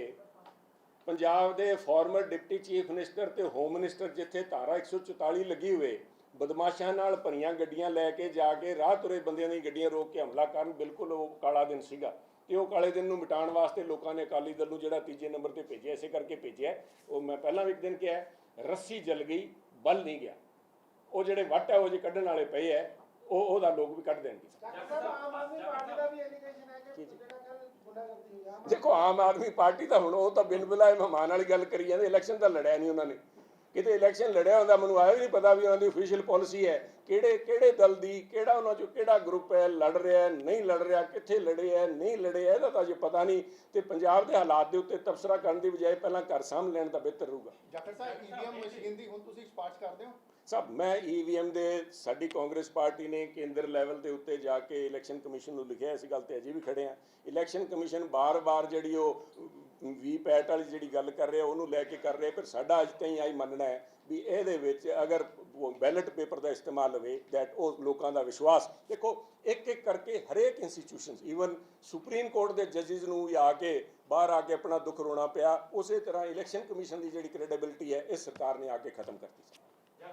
A: ਪੰਜਾਬ ਦੇ ਫਾਰਮਰ ਡਿਪਟੀ ਚੀਫ ਮਿਨਿਸਟਰ ਤੇ ਹੋਮ ਮਿਨਿਸਟਰ ਜਿੱਥੇ ਧਾਰਾ 144 ਲੱਗੀ ਹੋਏ ਬਦਮਾਸ਼ਾਂ ਨਾਲ ਭਰੀਆਂ ਗੱਡੀਆਂ ਲੈ ਕੇ ਜਾ ਕੇ ਰਾਹ ਤੁਰੇ ਬੰਦਿਆਂ ਦੀ ਗੱਡੀਆਂ ਰੋਕ ਕੇ ਹਮਲਾ ਕਰਨ, ਬਿਲਕੁਲ ਉਹ ਕਾਲਾ ਦਿਨ ਸੀਗਾ। ਤੇ ਉਹ ਕਾਲੇ ਦਿਨ ਨੂੰ ਮਿਟਾਉਣ ਵਾਸਤੇ ਲੋਕਾਂ ਨੇ ਅਕਾਲੀ ਦਲ ਨੂੰ ਜਿਹੜਾ ਤੀਜੇ ਨੰਬਰ ਤੇ ਭੇਜਿਆ, ਇਸੇ ਕਰਕੇ ਭੇਜਿਆ। ਉਹ ਮੈਂ ਪਹਿਲਾਂ ਵੀ ਇੱਕ ਦਿਨ ਕਿਹਾ, ਰੱਸੀ ਜਲ ਗਈ ਬਲ ਨਹੀਂ ਗਿਆ। ਉਹ ਜਿਹੜੇ ਵੱਟ ਹੈ ਉਹ ਜੇ ਕੱਢਣ ਵਾਲੇ ਪਏ ਹੈ ਉਹਦਾ ਲੋਕ ਵੀ ਕੱਢ ਦੇਣਗੇ। ਦੇਖੋ ਆਮ ਆਦਮੀ ਪਾਰਟੀ ਤਾਂ ਹੁਣ ਉਹ ਤਾਂ ਬਿਨ ਬੁਲਾਏ ਮਹਿਮਾਨ ਵਾਲੀ ਗੱਲ ਕਰੀ ਜਾਂਦੇ। ਇਲੈਕਸ਼ਨ ਤਾਂ ਲੜਿਆ ਨਹੀਂ ਉਹਨਾਂ ਨੇ, ਕਿਤੇ ਇਲੈਕਸ਼ਨ ਲੜਿਆ ਹੁੰਦਾ ਮੈਨੂੰ ਆਇਆ ਵੀ ਨਹੀਂ ਪਤਾ ਵੀ ਉਹਨਾਂ ਦੀ ਅਫੀਸ਼ੀਅਲ ਪਾਲਿਸੀ ਹੈ ਕਿਹੜੇ ਦਲ ਦੀ, ਕਿਹੜਾ ਉਹਨਾਂ 'ਚੋਂ ਕਿਹੜਾ ਗਰੁੱਪ ਹੈ, ਲੜ ਰਿਹਾ ਨਹੀਂ ਲੜ ਰਿਹਾ, ਕਿੱਥੇ ਲੜੇ ਹੈ ਨਹੀਂ ਲੜੇ ਹੈ, ਇਹਦਾ ਤਾਂ ਅਜੇ ਪਤਾ ਨਹੀਂ। ਤੇ ਪੰਜਾਬ ਦੇ ਹਾਲਾਤ ਦੇ ਉੱਤੇ ਤਬਸਰਾ ਕਰਨ ਦੀ ਬਜਾਏ ਪਹਿਲਾਂ ਘਰ ਸਾਂਭ ਲੈਣ ਤਾਂ ਬਿਹਤਰ ਰਹੂਗਾ।
F: ਜਾਖੜ ਸਾਹਿਬ, ਈਵੀਐਮ ਮਸ਼ੀਨ ਦੀ ਹੁਣ ਤੁਸੀਂ ਸਪਾਰਸ਼ ਕਰਦੇ ਹੋ?
A: ਸਭ ਮੈਂ ਈਵੀਐਮ ਦੇ ਸਾਡੀ ਕਾਂਗਰਸ ਪਾਰਟੀ ਨੇ ਕੇਂਦਰ ਲੈਵਲ ਦੇ ਉੱਤੇ ਜਾ ਕੇ ਇਲੈਕਸ਼ਨ ਕਮਿਸ਼ਨ ਨੂੰ ਲਿਖਿਆ, ਇਸ ਗੱਲ ਤੇ ਅਜੇ ਵੀ ਖੜੇ ਆ। ਇਲੈਕਸ਼ਨ ਕਮਿਸ਼ਨ ਬਾਰ-ਬਾਰ ਜਿਹੜੀ ਉਹ ਵੀਪੈਟ ਵਾਲੀ ਜਿਹੜੀ ਗੱਲ ਕਰ ਰਿਹਾ ਉਹਨੂੰ ਲੈ ਕੇ ਕਰ ਰਿਹਾ, ਪਰ ਸਾਡਾ ਅੱਜ ਤਾਈਂ ਆਈ ਮੰਨਣਾ ਹੈ ਵੀ ਇਹਦੇ ਵਿੱਚ ਅਗਰ ਬੈਲਟ ਪੇਪਰ ਦਾ ਇਸਤੇਮਾਲ ਹੋਵੇ ਦੈਟ ਉਹ ਲੋਕਾਂ ਦਾ ਵਿਸ਼ਵਾਸ। ਦੇਖੋ ਇੱਕ ਇੱਕ ਕਰਕੇ ਹਰੇਕ ਇੰਸਟੀਟਿਊਸ਼ਨਸ ਈਵਨ ਸੁਪਰੀਮ ਕੋਰਟ ਦੇ ਜੱਜਿਸ ਨੂੰ ਵੀ ਆ ਕੇ ਬਾਹਰ ਆ ਕੇ ਆਪਣਾ ਦੁੱਖ ਰੋਣਾ ਪਿਆ। ਉਸੇ ਤਰ੍ਹਾਂ ਇਲੈਕਸ਼ਨ ਕਮਿਸ਼ਨ ਦੀ ਜਿਹੜੀ ਕ੍ਰੈਡੀਬਿਲਿਟੀ ਹੈ ਇਸ ਸਰਕਾਰ ਨੇ ਆ ਕੇ ਖਤਮ ਕਰਤੀ ਸੀ।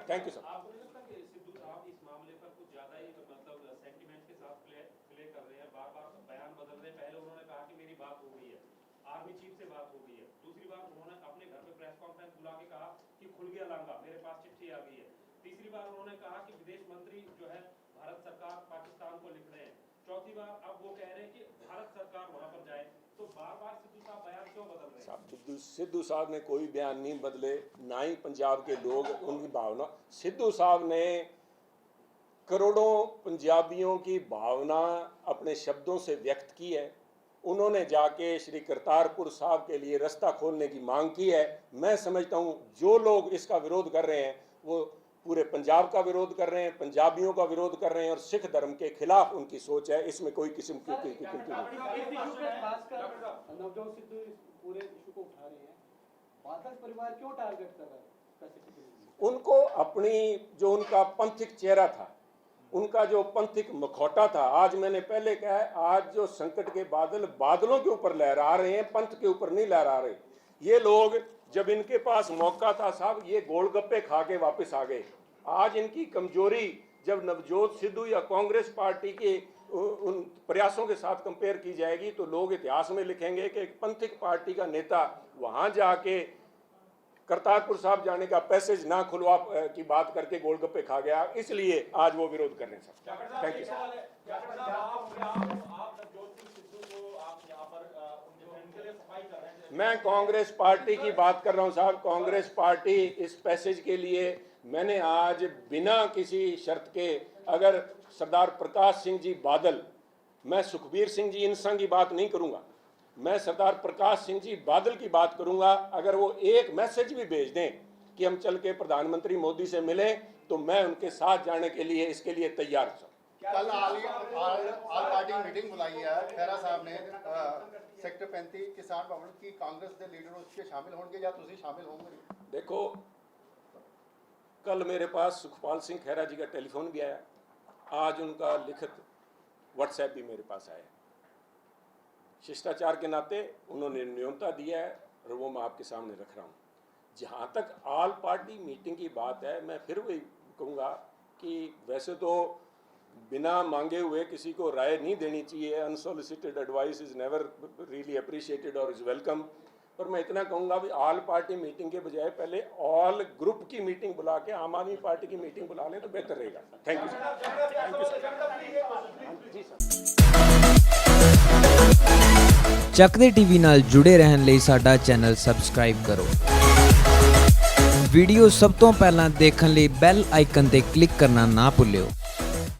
A: Thank you sir.
C: आपको नहीं लगता कि सिद्धू साहब इस मामले पर कुछ ज्यादा ही मतलब सेंटिमेंट के साथ प्ले कर रहे हैं, बार-बार बयान बदल रहे हैं? पहले उन्होंने कहा कि मेरी बात हो गई है, आर्मी चीफ से बात हो गई है। दूसरी बार उन्होंने अपने घर पे प्रेस कॉन्फ्रेंस बुला के कहा कि खुल गया लांगा, मेरे पास चिट्ठी आ गई है। तीसरी बार उन्होंने कहा कि विदेश मंत्री जो है भारत सरकार पाकिस्तान को लिख रहे हैं। चौथी बार अब वो कह रहे हैं कि भारत सरकार वहां पर जाए। तो बार-बार सिद्धू साहब बयान क्यों बदल रहे हैं?
A: सिद्धू साहब ने कोई बयान नहीं बदले, ना ही पंजाब के लोग उनकी भावना। सिद्धू साहब ने करोड़ों पंजाबियों की भावना अपने शब्दों से व्यक्त की है। उन्होंने जाके श्री करतारपुर साहब के लिए रास्ता खोलने की मांग की है। मैं समझता हूँ जो लोग इसका विरोध कर रहे हैं वो पूरे पंजाब का विरोध कर रहे हैं, पंजाबियों का विरोध कर रहे हैं और सिख धर्म के खिलाफ उनकी सोच है। इसमें कोई किस्म की
D: नवजोत सिद्धू पूरे इशू को उठा रहे हैं, बादल परिवार क्यों टारगेट कर रहा है?
A: उनको अपनी जो उनका पंथिक चेहरा था, उनका जो पंथिक मखौटा था, आज मैंने पहले कहा है, आज जो संकट के बादलों के ऊपर लहरा रहे हैं, पंथ के ऊपर नहीं लहरा रहे। ये लोग जब इनके पास मौका था साहब, ये गोलगप्पे खा के वापस आ गए। आज इनकी कमजोरी जब नवजोत सिद्धू या कांग्रेस पार्टी के उन प्रयासों के साथ कंपेयर की जाएगी तो लोग इतिहास में लिखेंगे कि एक पंथिक पार्टी का नेता वहां जाके करतारपुर साहब जाने का पैसेज ना खुलवा की बात करके गोलगप्पे खा गया, इसलिए आज वो विरोध कर रहे हैं। Thank you. मैं कांग्रेस पार्टी की बात कर रहा हूँ साहब। कांग्रेस पार्टी इस पैसेज के लिए मैंने आज बिना किसी शर्त के, अगर सरदार प्रकाश सिंह जी बादल, मैं सुखबीर सिंह जी इंसान की बात नहीं करूँगा, मैं सरदार प्रकाश सिंह जी बादल की बात करूंगा। अगर वो एक मैसेज भी भेज दें कि हम चल के प्रधानमंत्री मोदी से मिलें तो मैं उनके साथ जाने के लिए इसके लिए तैयार हूँ।
F: कल आल पार्टी मीटिंग बुलाई है, खैरा साहब ने ਸੈਕਟਰ 35 ਕਿਸਾਨ ਭਵਨ ਕੀ ਕਾਂਗਰਸ ਦੇ ਲੀਡਰ ਉਸ 'ਚ ਸ਼ਾਮਿਲ ਹੋਣਗੇ ਜਾਂ ਤੁਸੀਂ ਸ਼ਾमिल होंगे?
A: देखो, कल मेरे पास सुखपाल सिंह खैरा जी का टेलीफोन भी आया, आज उनका लिखित व्हाट्सएप भी मेरे पास आया। शिष्टाचार के नाते उन्होंने न्योता दिया है और वो मैं आपके सामने रख रहा हूँ। जहाँ तक ऑल पार्टी मीटिंग की बात है, मैं फिर वही कहूँगा कि वैसे तो बिना मांगे हुए किसी को राय नहीं देनी चाहिए, unsolicited advice is never really appreciated और इज़ वेलकम, पर मैं इतना कहूँगा भी ऑल पार्टी मीटिंग के बजाय पहले ऑल ग्रुप की मीटिंग बुला के आम आदमी पार्टी की मीटिंग बुला लें तो बेहतर रहेगा। Thank you sir. Thank you sir. जी सर।
G: ਚੱਕਦੇ ਟੀਵੀ ਨਾਲ ਜੁੜੇ ਰਹਿਣ ਲਈ ਸਾਡਾ ਚੈਨਲ ਸਬਸਕ੍ਰਾਈਬ ਕਰੋ। ਵੀਡੀਓ ਸਭ ਤੋਂ ਪਹਿਲਾਂ ਦੇਖਣ ਲਈ ਬੈਲ ਆਈਕਨ ਤੇ ਕਲਿੱਕ ਕਰਨਾ ਨਾ ਭੁੱਲਿਓ।